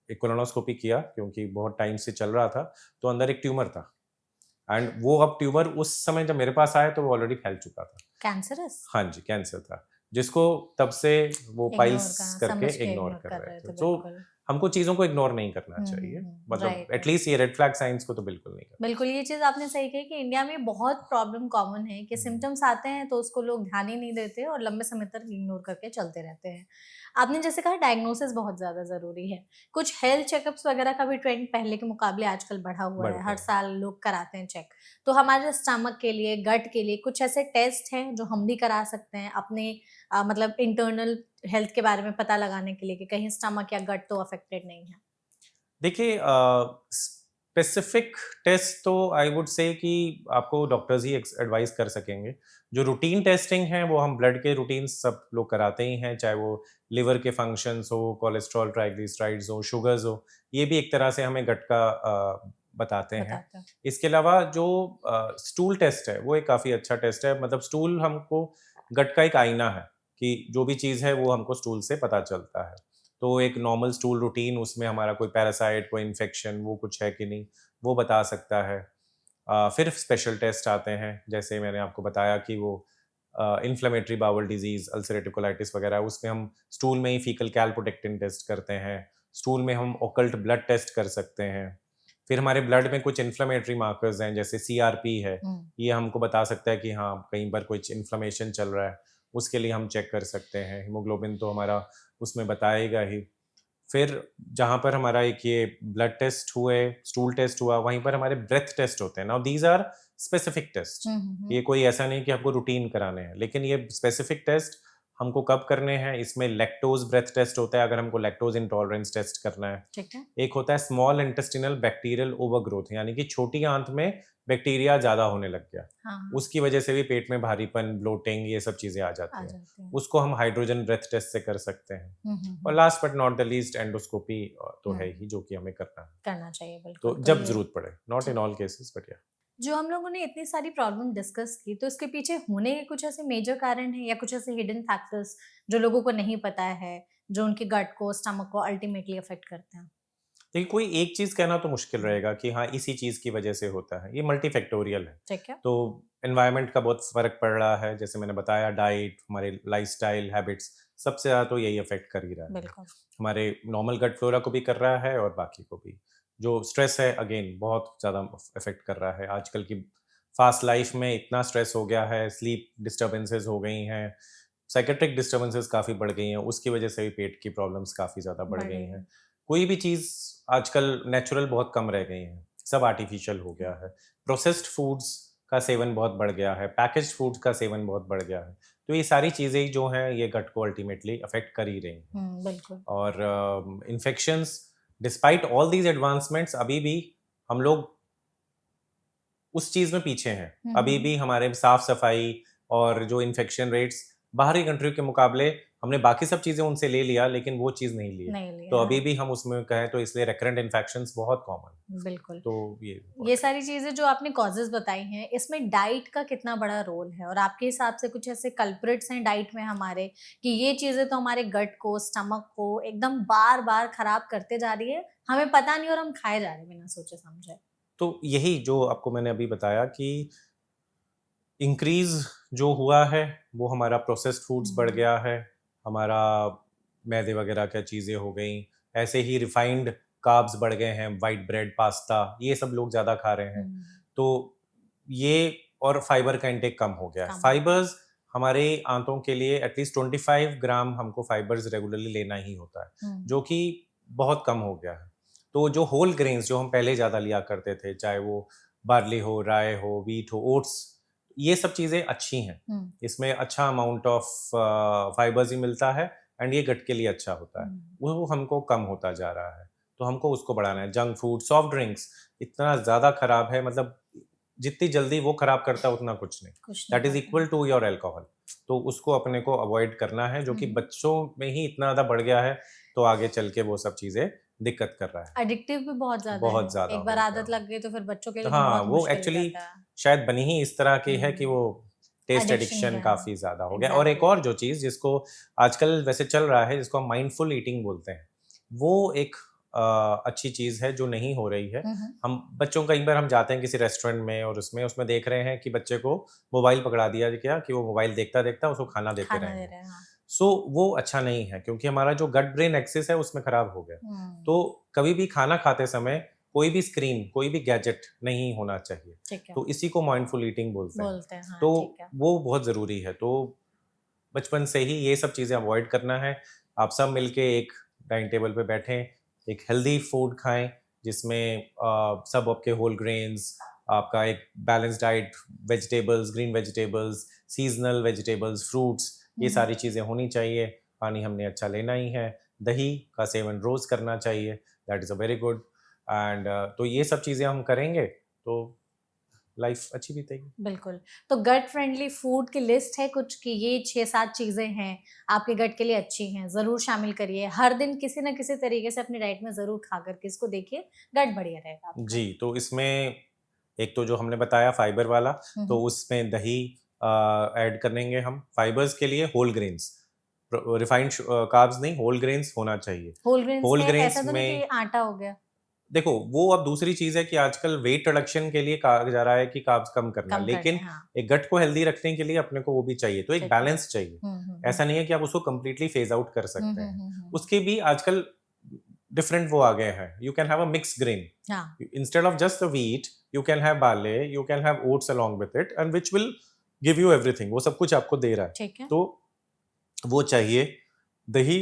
एक कोलोनोस्कोपी किया क्योंकि बहुत टाइम से चल रहा था, तो अंदर एक ट्यूमर था एंड वो अब ट्यूमर उस समय जब मेरे पास आया तो वो ऑलरेडी फैल चुका था। कैंसरस? हाँ जी, कैंसर था, जिसको तब से वो इग्नोर पाइल्स का करके समझ के इग्नोर इग्नोर कर कर रहे रहे थे। थे, तो बिल्कुल। हमको चीज़ों को इग्नोर नहीं करना चाहिए, मतलब राइट, राइट। एटलीस्ट ये रेड फ्लैग साइंस को तो बिल्कुल नहीं करना। बिल्कुल, ये चीज़ आपने सही कही कि इंडिया में बहुत प्रॉब्लम कॉमन है कि हुँ। सिम्पटम्स आते हैं तो उसको लोग ध्यान ही नहीं देते और लंबे समय तक इग्नोर करके चलते रहते हैं। आपने जैसे कहा डायग्नोसिस बहुत ज़्यादा ज़रूरी है। कुछ हेल्थ चेकअप्स वगैरह का भी ट्रेंड पहले के मुकाबले आजकल बढ़ा हुआ बढ़ है, गया हर है। साल लोग कराते हैं चेक। तो हमारे स्टमक के लिए, गट के लिए कुछ ऐसे टेस्ट हैं जो हम भी करा सकते हैं अपने मतलब इंटरनल हेल्थ के बारे में पता लगाने के लिए कि कहीं स्टमक या गट तो अफेक्टेड नहीं है? देखिए स्पेसिफिक टेस्ट तो आई वुड से कि आपको डॉक्टर्स ही एडवाइस कर सकेंगे। जो रूटीन टेस्टिंग है वो हम ब्लड के रूटीन सब लोग कराते ही हैं, चाहे वो लिवर के फंक्शंस हो, कोलेस्ट्रॉल, ट्राइग्लिसराइड्स हो, शुगर्स हो, ये भी एक तरह से हमें गट का बताते हैं। बताते हैं। इसके अलावा जो स्टूल टेस्ट है वो एक काफ़ी अच्छा टेस्ट है, मतलब स्टूल हमको गट का एक आईना है कि जो भी चीज़ है वो हमको स्टूल से पता चलता है। तो एक नॉर्मल स्टूल रूटीन, उसमें हमारा कोई पैरासाइट, कोई इन्फेक्शन वो कुछ है कि नहीं, वो बता सकता है। फिर स्पेशल टेस्ट आते हैं, जैसे मैंने आपको बताया कि वो inflammatory bowel disease, ulcerative colitis वगैरह, उसमें हम स्टूल में ही फीकल कैलप्रोटेक्टिन टेस्ट करते हैं। स्टूल में हम ओकल्ट ब्लड टेस्ट कर सकते हैं। फिर हमारे ब्लड में कुछ इन्फ्लेमेटरी मार्कर्स हैं, जैसे सीआरपी है, हुँ। ये हमको बता सकता है कि हाँ, कहीं पर कुछ इन्फ्लेमेशन चल रहा है, उसके लिए हम चेक कर सकते हैं। हीमोग्लोबिन तो हमारा उसमें बताएगा ही। फिर जहाँ पर हमारा एक ये ब्लड टेस्ट हुए, स्टूल टेस्ट हुआ, वहीं पर हमारे ब्रेथ टेस्ट होते हैं। Now these are specific test. हुँ, हुँ, हुँ। ये कोई ऐसा नहीं कि आपको रूटीन कराने हैं, लेकिन ये स्पेसिफिक टेस्ट हमको कब करने हैं, इसमें लैक्टोज़ ब्रेथ टेस्ट होता है, अगर हमको लैक्टोज़ इंटॉलरेंस टेस्ट करना है। ठीक है। एक होता है स्मॉल इंटेस्टिनल बैक्टीरियल ओवरग्रोथ, यानी कि छोटी आंत में बैक्टीरिया ज़्यादा होने लग गया। हाँ, हाँ, उसकी वजह से भी पेट में भारीपन, ब्लोटिंग, ये सब चीज़ें आ आ जाती हैं। जाते हैं। उसको हम हाइड्रोजन ब्रेथ टेस्ट से कर सकते हैं। हुँ, हुँ, और हुँ। Last but not the least endoscopy तो है हुँ, ही, जो कि हमें करना है। करना चाहिए तो बिल्कुल, तो जब ये ज़रूरत पड़े, नॉट इन ठीक ऑल है। केसेस बट या। जो हम लोगों ने इतनी सारी प्रॉब्लम डिस्कस की, तो इसके पीछे होने के कुछ ऐसे मेजर कारण हैं या कुछ ऐसे हिडन फैक्टर्स जो लोगों को नहीं पता है, जो उनके गट को, स्टमक को अल्टीमेटली अफेक्ट करते हैं? देखिए, कोई एक चीज़ कहना तो मुश्किल हुँ, रहेगा कि हाँ, इसी चीज़ की वजह से होता है। ये मल्टीफैक्टोरियल है। ठीक है। तो एनवायरनमेंट का बहुत फ़र्क पड़ रहा है, जैसे मैंने बताया, डाइट, हमारे लाइफ़स्टाइल, हैबिट्स, सबसे ज़्यादा तो यही अफ़ेक्ट कर ही रहा है। बिल्कुल। हमारे नॉर्मल गट फ्लोरा को भी कर रहा है और बाकी को भी। जो स्ट्रेस है, अगेन बहुत ज़्यादा अफ़ेक्ट कर रहा है। आजकल की फ़ास्ट लाइफ़ में इतना स्ट्रेस हो गया है, स्लीप डिस्टर्बेंसेस हो गई हैं, साइकियाट्रिक डिस्टर्बेंसेस काफ़ी बढ़ गई हैं, उसकी वजह से भी पेट की प्रॉब्लम्स काफ़ी ज़्यादा बढ़ बढ़ गई गई हैं। है। कोई भी चीज़ आजकल नेचुरल बहुत कम रह गई हैं, सब आर्टिफ़िशियल हो गया है। प्रोसेस्ड फूड्स का सेवन बहुत बढ़ गया है, पैकेज्ड फूड्स का सेवन बहुत बढ़ गया है। तो ये सारी चीज़ें जो हैं, ये गट को अल्टीमेटली अफ़ेक्ट कर ही रही हैं। हुँ, बिल्कुल। और infections, despite all these advancements, अभी भी हम लोग उस चीज़ में पीछे हैं। हुँ, अभी हुँ। भी हमारे साफ-सफाई और जो इन्फेक्शन रेट्स बाहरी कंट्री के मुकाबले, हमने बाकी सब चीज़ें उनसे ले लिया, लेकिन वो चीज़ नहीं ली है। नहीं तो लिया अभी है। भी हम उसमें कहें तो इसलिए रिकरेंट इन्फेक्शंस बहुत कॉमन है। बिल्कुल। तो ये ये इम्पोर्टेंट। सारी चीज़ें जो आपने कॉजेज़ बताई हैं, इसमें डाइट का कितना बड़ा रोल है? और आपके हिसाब से कुछ ऐसे कल्प्रिट्स हैं डाइट में हमारे कि ये चीज़ें तो हमारे गट को, स्टमक को एकदम बार-बार खराब करते जा रही है, हमें पता नहीं और हम खाए जा रहे हैं बिना सोचे-समझे? तो यही जो आपको मैंने अभी बताया कि इंक्रीज़ जो हुआ है, वो हमारा प्रोसेस्ड फूड्स बढ़ हुँ, गया है, हमारा मैदे वगैरह क्या चीज़ें हो गईं, ऐसे ही रिफाइंड कार्ब्स बढ़ गए हैं, व्हाइट ब्रेड, पास्ता, ये सब लोग ज़्यादा खा रहे हैं। हुँ, तो ये, और फाइबर का इंटेक कम हो गया है। कम हो गया। फाइबर्स हमारे आंतों के लिए एटलीस्ट 25 ग्राम हमको फाइबर्स रेगुलरली लेना ही होता है, हुँ, जो कि बहुत कम हो गया है। तो जो होल ग्रेन्स जो हम पहले ज़्यादा लिया करते थे, चाहे वो बार्ली हो, राय हो, व्हीट हो, ओट्स, ये सब चीज़ें अच्छी हैं। इसमें अच्छा अमाउंट ऑफ फाइबर्स ही मिलता है एंड ये गट के लिए अच्छा होता है। वो हमको कम होता जा रहा है, तो हमको उसको बढ़ाना है। जंक फूड, सॉफ्ट ड्रिंक्स इतना ज़्यादा खराब है, मतलब जितनी जल्दी वो खराब करता है उतना कुछ नहीं। That is equal to your alcohol. तो उसको अपने को अवॉइड करना है, जो कि बच्चों में ही इतना ज़्यादा बढ़ गया है, तो आगे चल के वो सब चीज़ें दिक्कत कर रहा है। एडिक्टिव भी बहुत ज्यादा है, बहुत ज़्यादा एक हो बार गया आदत है। लग गई तो फिर बच्चों के लिए तो हाँ, बहुत वो मुश्किल हो एक्चुअली जाता है। शायद बनी ही इस तरह की है कि वो टेस्ट एडिक्शन एडिक्शन है, काफ़ी ज़्यादा हो गया। और एक एग्जैक्टली। और जो चीज़ जिसको आजकल वैसे चल रहा है, जिसको हम माइंडफुल ईटिंग बोलते हैं, वो एक अच्छी चीज़ है जो नहीं हो रही है। हम बच्चों कई बार हम जाते हैं किसी रेस्टोरेंट में और उसमें देख रहे हैं कि बच्चे को मोबाइल पकड़ा दिया गया कि वो मोबाइल देखता-देखता उसको खाना देते खाना दे रहेंगे। रहे हैं, हाँ। सो वो अच्छा नहीं है, क्योंकि हमारा जो गट ब्रेन एक्सिस है उसमें खराब हो गया। तो कभी भी खाना खाते समय कोई भी स्क्रीन, कोई भी गैजेट नहीं होना चाहिए। ठीक है, तो इसी को माइंडफुल ईटिंग बोलते हैं। बोलते हैं, हाँ, तो ठीक है। वो बहुत ज़रूरी है। तो बचपन से ही ये सब चीज़ें अवॉइड करना है। आप सब मिलके एक डाइनिंग टेबल पे बैठें, एक हेल्दी फूड खाएँ, जिसमें सब आपके होल ग्रेन्स, आपका एक balance diet, vegetables, green vegetables, seasonal vegetables, fruits, ये सारी चीज़ें होनी चाहिए। पानी हमने अच्छा लेना ही है। दही का सेवन रोज़ करना चाहिए, that is a very good. And तो ये सब चीज़ें हम करेंगे तो लाइफ अच्छी बीतेगी। बिल्कुल। तो गट फ्रेंडली फूड की लिस्ट है कुछ कि ये 6-7 चीज़ें हैं, आपके गट के लिए अच्छी हैं, ज़रूर शामिल करिए। हर दिन किसी न किसी तरीके से अपनी डाइट में ज़रूर खा कर के इसको देखिए, गट बढ़िया रहेगा आपका। जी, तो इसमें एक तो जो हमने बताया फाइबर वाला, तो उसमें दही ऐड करेंगे हम। फाइबर्स के लिए होल ग्रेन्स, रिफाइंड कार्ब्स नहीं, होल ग्रेन्स होना चाहिए। होल ग्रेन्स होल में ऐसा ग्रेन्स तो नहीं में कि आटा हो गया, देखो, वो अब दूसरी चीज़ है कि आजकल वेट रिडक्शन के लिए कहा जा रहा है कि कार्ब्स कम करना, कम करने, लेकिन हाँ, एक गट को हेल्दी रखने के लिए अपने को वो भी चाहिए, तो एक ठीक है। बैलेंस चाहिए। हुँ। ऐसा नहीं है कि आप उसको कंप्लीटली फेज़ आउट कर हुँ, सकते हुँ, हैं। हुँ, हुँ। उसके भी आजकल डिफरेंट वो आ गए हैं। You can have a mixed grain. हाँ, Instead of just the wheat, you can have barley, you can have oats along with it, and which will give you everything. वो सब कुछ आपको दे रहा है। ठीक है। तो वो चाहिए। दही,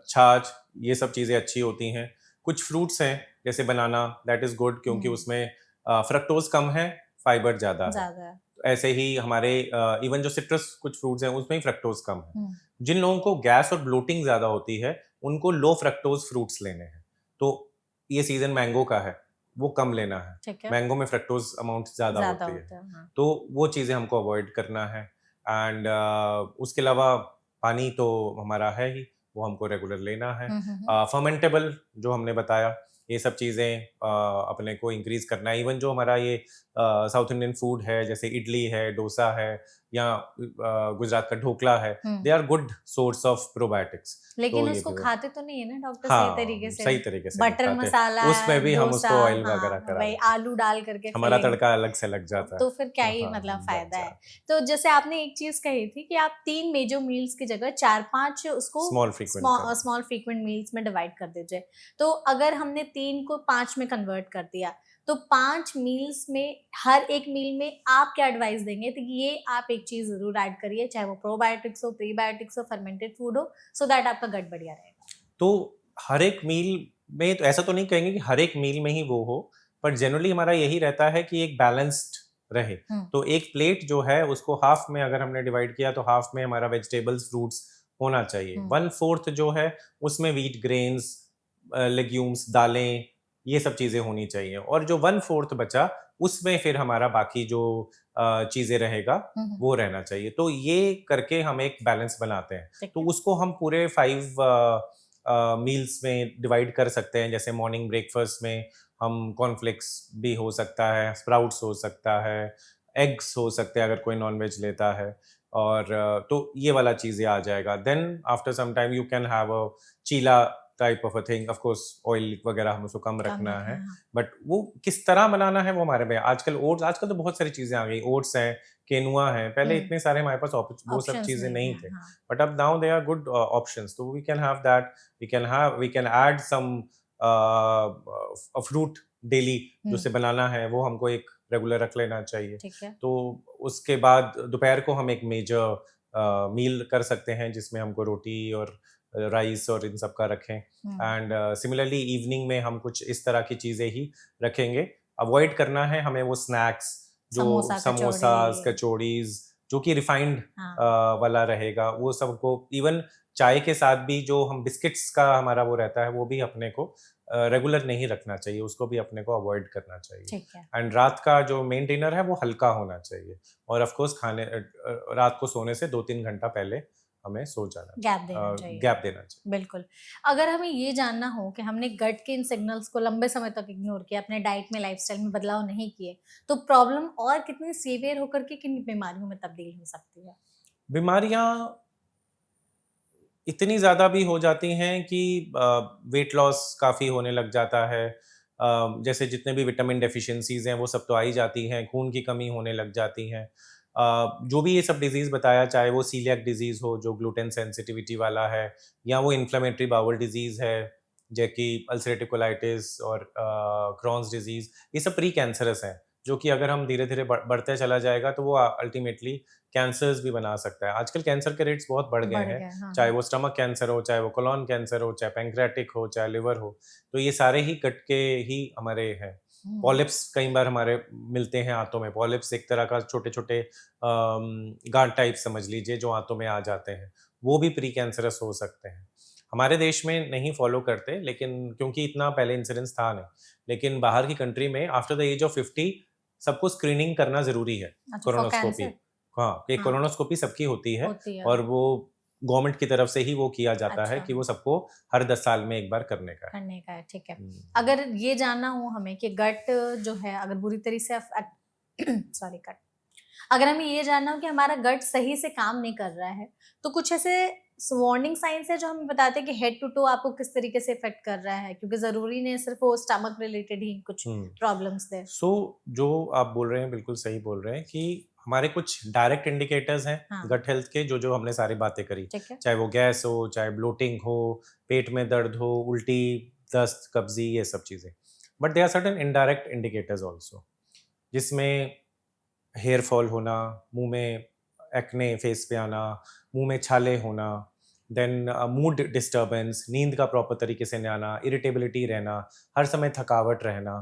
छाछ, ये सब चीज़ें अच्छी होती हैं। कुछ फ्रूट्स हैं जैसे बनाना, दैट इज़ गुड, क्योंकि उसमें फ्रक्टोज कम है, फाइबर ज़्यादा है। ज़्यादा है। ऐसे ही हमारे इवन जो सिट्रस कुछ फ्रूट्स हैं उसमें ही फ्रक्टोज कम है। हुँ, जिन लोगों को गैस और ब्लोटिंग ज़्यादा होती है, उनको लो फ्रक्टोज फ्रूट्स लेने हैं। तो ये सीज़न मैंगो का है, वो कम लेना है। ठीक है। मैंगो में फ्रक्टोज अमाउंट ज़्यादा ज़्यादा होती है। होता है, हाँ। तो वो चीज़ें हमको अवॉइड करना है। एंड उसके अलावा पानी तो हमारा है ही, वो हमको रेगुलर लेना है। फर्मेंटेबल जो हमने बताया, ये सब चीज़ें अपने को इंक्रीज़ करना है। इवन जो हमारा ये साउथ इंडियन फूड है, जैसे इडली है, डोसा है, या गुजरात का ढोकला है, they are good source of probiotics. लेकिन तो ये उसको भी खाते तो नहीं है ना डॉक्टर सही हाँ, तरीके से? सही तरीके से नहीं बटर खाते। मसाला, उसमें भी हम डोसा, उसको ऑयल वगैरह हाँ, करा वही देते हैं। आलू डाल करके हमारा फिलिंग, तड़का अलग से लग जाता है। तो फिर क्या ही हाँ, मतलब बच फ़ायदा है। जाता है। तो जैसे आपने एक चीज़ कही थी कि आप 3 मेजर मील्स की जगह 4-5 उसको स्मॉल फ्रीक्वेंट कर दें। स्मॉल फ्रीक्वेंट मील्स में डिवाइड कर दीजिए। तो अगर हमने 3 को 5 में कन्वर्ट कर दिया, तो 5 मील्स में हर एक मील में आप क्या एडवाइस देंगे? तो ये आप एक चीज़ ज़रूर ऐड करिए, चाहे वो प्रोबायोटिक्स हो, प्रीबायोटिक्स हो, फर्मेंटेड फूड हो, सो दैट आपका गट बढ़िया रहेगा। तो हर एक मील में, तो ऐसा तो नहीं कहेंगे कि हर एक मील में ही वो हो, पर जनरली हमारा यही रहता है कि एक बैलेंस्ड रहे। हुँ, तो एक प्लेट जो है उसको हाफ में अगर हमने डिवाइड किया, तो हाफ में हमारा वेजिटेबल्स, फ्रूट्स होना चाहिए। हुँ, 1/4 जो है उसमें व्हीट ग्रेन्स, लेग्यूम्स, दालें, ये सब चीज़ें होनी चाहिए। और जो 1/4 बचा, उसमें फिर हमारा बाकी जो चीज़ें रहेगा, हुँ, हुँ, वो रहना चाहिए। तो ये करके हम एक बैलेंस बनाते हैं। ठीक तो है। उसको हम पूरे 5 मील्स में डिवाइड कर सकते हैं। जैसे मॉर्निंग ब्रेकफास्ट में हम कॉर्नफ्लेक्स भी हो सकता है, स्प्राउट्स हो सकता है, एग्स हो सकते हैं अगर कोई नॉन-वेज लेता है, और तो ये वाला चीज़ें आ जाएगा। Then after some time you can have a cheela type of a thing. Of course oil वगैरह हम उसको कम कम रखना रखना है, है, हाँ। बट वो किस तरह बनाना है वो हमारे में। आजकल तो बहुत सारी चीज़ें आ गई। ओट्स हैं, क्विनोआ है, पहले हुँ, इतने सारे हमारे पास वो सब ऑप्शंस चीज़ें नहीं नहीं है, थे। हाँ। बट अब now they are good options, तो we can have that. We can add some a fruit daily, हुँ, जिसे बनाना है वो हमको एक रेगुलर रख लेना चाहिए। ठीक है। तो उसके बाद दोपहर को हम एक मेजर मील कर सकते हैं, जिसमें हमको रोटी और राइस और इन सब का रखें। एंड सिमिलरली इवनिंग में हम कुछ इस तरह की चीज़ें ही रखेंगे। अवॉइड करना है हमें वो स्नैक्स जो समोसा समोसास, कचौड़ी। कचौड़ीज जो कि रिफाइंड हाँ। वाला रहेगा, वो सबको इवन चाय के साथ भी जो हम बिस्किट्स का हमारा वो रहता है वो भी अपने को रेगुलर नहीं रखना चाहिए, उसको भी अपने को अवॉइड करना चाहिए। ठीक है। एंड रात का जो मेन डिनर है वो हल्का होना चाहिए, और ऑफ कोर्स रात को सोने से 2-3 घंटा पहले हमें सो जाना गैप देना चाहिए। गैप देना चाहिए। बिल्कुल। अगर हमें ये जानना हो कि हमने गट के इन सिग्नल्स को लंबे समय तक इग्नोर किया, अपने डाइट में, लाइफस्टाइल में बदलाव नहीं किए, तो प्रॉब्लम और कितनी सीवियर होकर के किन बीमारियों में तब्दील हो सकती है? बीमारियां इतनी ज़्यादा भी हो जाती हैं कि वेट लॉस काफ़ी होने लग जाता है। जैसे जितने भी विटामिन डेफिशिएंसीज़ हैं वो सब तो आ ही जाती हैं, खून की कमी होने लग जाती हैं। जो भी ये सब डिज़ीज़ बताया, चाहे वो सीलिएक डिज़ीज़ हो जो ग्लूटेन सेंसिटिविटी वाला है, या वो इन्फ्लेमेटरी बाउल डिज़ीज़ है जैसे कि अल्सरेटिव कोलाइटिस और क्रॉन्स डिज़ीज़, ये सब प्री कैंसरस हैं, जो कि अगर हम धीरे-धीरे बढ़ते चला जाएगा तो वो अल्टीमेटली कैंसर्स भी बना सकता है। आजकल कैंसर के रेट्स बहुत बढ़ गए बढ़ हैं, गए, हाँ, चाहे हाँ। वो स्टमक कैंसर हो, चाहे वो कोलोन कैंसर हो, चाहे पैंक्रियाटिक हो, चाहे लिवर हो, तो ये सारे ही गट के ही हमारे हैं। हुँ। पॉलिप्स कई बार हमारे मिलते हैं आंतों में। पॉलिप्स एक तरह का छोटे-छोटे गांठ टाइप समझ लीजिए जो आंतों में आ जाते हैं, वो भी प्री कैंसरस हो सकते हैं। हमारे देश में नहीं फॉलो करते, लेकिन क्योंकि इतना पहले इंसिडेंस था नहीं, लेकिन बाहर की कंट्री में आफ्टर द एज ऑफ 50 सबको स्क्रीनिंग करना ज़रूरी है, अच्छा, फॉर कोलोनोस्कोपी। कैंसर? हाँ, एक हाँ, कोलोनोस्कोपी सबकी होती है, होती है। और वो गवर्नमेंट की तरफ से ही वो किया जाता है अच्छा, कि वो सबको हर 10 साल में एक बार करने का है। करने का है, ठीक है। हुँ। अगर ये जानना हो हमें कि गट जो है अगर बुरी तरह से सॉरी कट अगर हमें ये जानना हो कि हमारा गट सही से काम नहीं कर रहा है, तो कुछ ऐसे वार्निंग साइंस है जो हमें बताते हैं कि हेड टू टो आपको किस तरीके से इफेक्ट कर रहा है, क्योंकि जरूरी नहीं सिर्फ वो स्टमक रिलेटेड ही कुछ हुँ। Problems they. सो जो आप बोल रहे हैं बिल्कुल सही बोल रहे हैं कि हमारे कुछ डायरेक्ट इंडिकेटर्स हैं हाँ, गट हेल्थ के, जो जो हमने सारी बातें करी, ठीक है। चाहे वो गैस हो, चाहे ब्लोटिंग हो, पेट में दर्द हो, उल्टी, दस्त, कब्जी, ये सब चीज़ें। But they are certain indirect indicators also, जिसमें हेयर फॉल होना, मुंह में एक्ने फेस पे आना, मुंह में छाले होना, देन मूड डिस्टर्बेंस, नींद का प्रॉपर तरीके से नहीं आना, इरिटेबिलिटी रहना, हर समय थकावट रहना।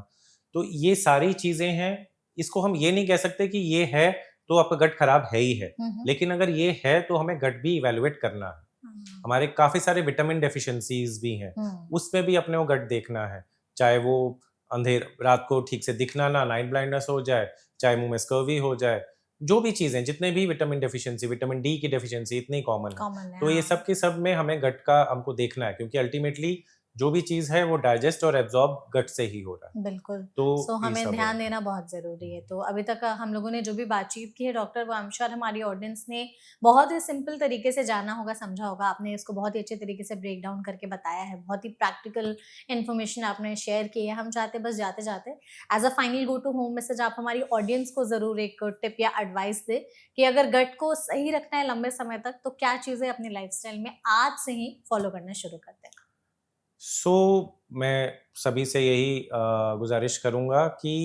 तो ये सारी चीज़ें हैं। इसको हम ये नहीं कह सकते कि ये है तो आपका गट खराब है ही है, हम्म। लेकिन अगर ये है तो हमें गट भी इवैल्यूएट करना है। हाँ, हमारे काफ़ी सारे विटामिन डेफिशिएंसीज़ भी हैं, हम्म। उसमें भी अपने को गट देखना है। चाहे वो रात को ठीक से दिखना ना, नाइट ब्लाइंडनेस हो जाए, चाहे मुँह में स्कर्वी हो जाए, जो भी चीज़ें, जितने भी विटामिन डेफिशिएंसी, विटामिन डी की डेफिशिएंसी इतनी कॉमन है। कॉमन है, तो ये हाँ। सब के सब में हमें गट का हमको देखना है, क्योंकि अल्टीमेटली जो भी चीज़ है वो डाइजेस्ट और एब्ज़ॉर्ब गट से ही हो रहा है। बिल्कुल। तो सो ये हमें सब है। ध्यान देना बहुत ज़रूरी है। तो अभी तक हम लोगों ने जो भी बातचीत की है डॉक्टर, वो आई एम श्योर हमारी ऑडियंस ने बहुत ही सिंपल तरीके से जाना होगा, समझा होगा। आपने इसको बहुत ही अच्छे तरीके से ब्रेक डाउन करके बताया है। बहुत ही प्रैक्टिकल इन्फॉर्मेशन आपने शेयर की है। हम चाहते बस जाते-जाते as a final go to home message आप हमारी ऑडियंस को ज़रूर एक टिप या एडवाइस दें कि अगर गट को सही रखना है लंबे समय तक, तो क्या चीज़ें अपनी लाइफ़स्टाइल में आज से ही फॉलो करना शुरू कर दें? सो मैं सभी से यही गुज़ारिश करूँगा कि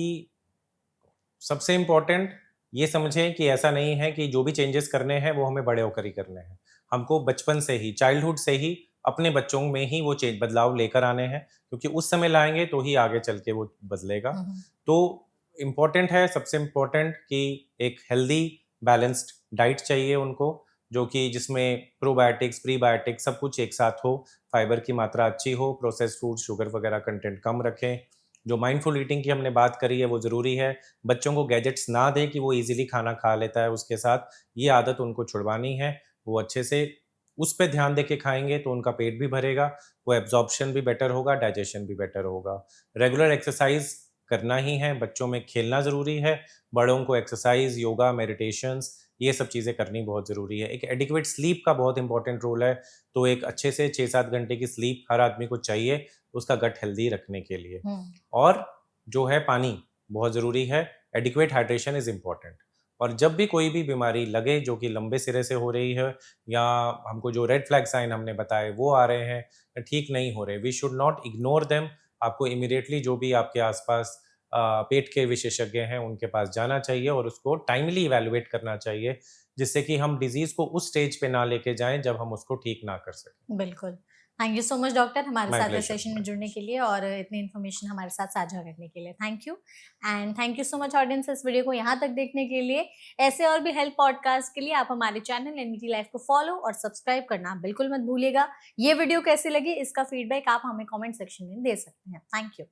सबसे इम्पोर्टेंट ये समझें कि ऐसा नहीं है कि जो भी चेंजेस करने हैं वो हमें बड़े होकर ही करने हैं। हमको बचपन से ही, चाइल्डहुड से ही अपने बच्चों में ही वो बदलाव लेकर आने हैं, क्योंकि उस समय लाएँगे तो ही आगे चल के वो बदलेगा। हुँ, हुँ। तो इम्पोर्टेंट है, सबसे इम्पोर्टेंट कि एक हेल्दी बैलेंस्ड डाइट चाहिए उनको, जो कि जिसमें प्रोबायोटिक्स, प्रीबायोटिक्स सब कुछ एक साथ हो, फाइबर की मात्रा अच्छी हो, प्रोसेस्ड फूड, शुगर वगैरह कंटेंट कम रखें। जो माइंडफुल ईटिंग की हमने बात करी है वो ज़रूरी है। बच्चों को गैजेट्स ना दें कि वो ईज़िली खाना खा लेता है उसके साथ, ये आदत उनको छुड़वानी है। वो अच्छे से उस पे ध्यान दे के खाएँगे तो उनका पेट भी भरेगा, वो एब्ज़ॉर्प्शन भी बेटर होगा, डाइजेशन भी बेटर होगा। रेगुलर एक्सरसाइज़ करना ही है, बच्चों में खेलना ज़रूरी है, बड़ों को एक्सरसाइज़, योगा, मेडिटेशंस ये सब चीज़ें करनी बहुत ज़रूरी है। एक एडिक्वेट स्लीप का बहुत इंपॉर्टेंट रोल है, तो एक अच्छे से 6-7 घंटे की स्लीप हर आदमी को चाहिए, उसका गट हेल्दी रखने के लिए। हुँ। और जो है पानी बहुत ज़रूरी है, एडिक्वेट हाइड्रेशन इज़ इम्पोर्टेंट। और जब भी कोई भी बीमारी लगे जो कि लंबे सिरे से हो रही है, या हमको जो रेड फ्लैग साइन हमने बताए वो आ रहे हैं या ठीक नहीं हो रहे, we should not ignore them. आपको इमीडिएटली जो भी आपके आसपास पेट के विशेषज्ञ हैं उनके पास जाना चाहिए और उसको टाइमली इवैल्यूएट करना चाहिए, जिससे कि हम डिज़ीज़ को उस स्टेज पे ना लेके जाएँ जब हम उसको ठीक ना कर सकें। बिल्कुल। Thank you so much doctor हमारे माय साथ इस प्लेज़र, सेशन में माय जुड़ने के प्लेज़र। लिए और इतनी इन्फॉर्मेशन हमारे साथ साझा करने के लिए। Thank you and thank you so much audience इस वीडियो को यहाँ तक देखने के लिए। ऐसे और भी हेल्थ पॉडकास्ट के लिए आप हमारे चैनल एनवीटी लाइफ को फॉलो और सब्सक्राइब करना बिल्कुल मत भूलिएगा। ये वीडियो कैसी लगी इसका फीडबैक आप हमें कमेंट सेक्शन में दे सकते हैं। Thank you.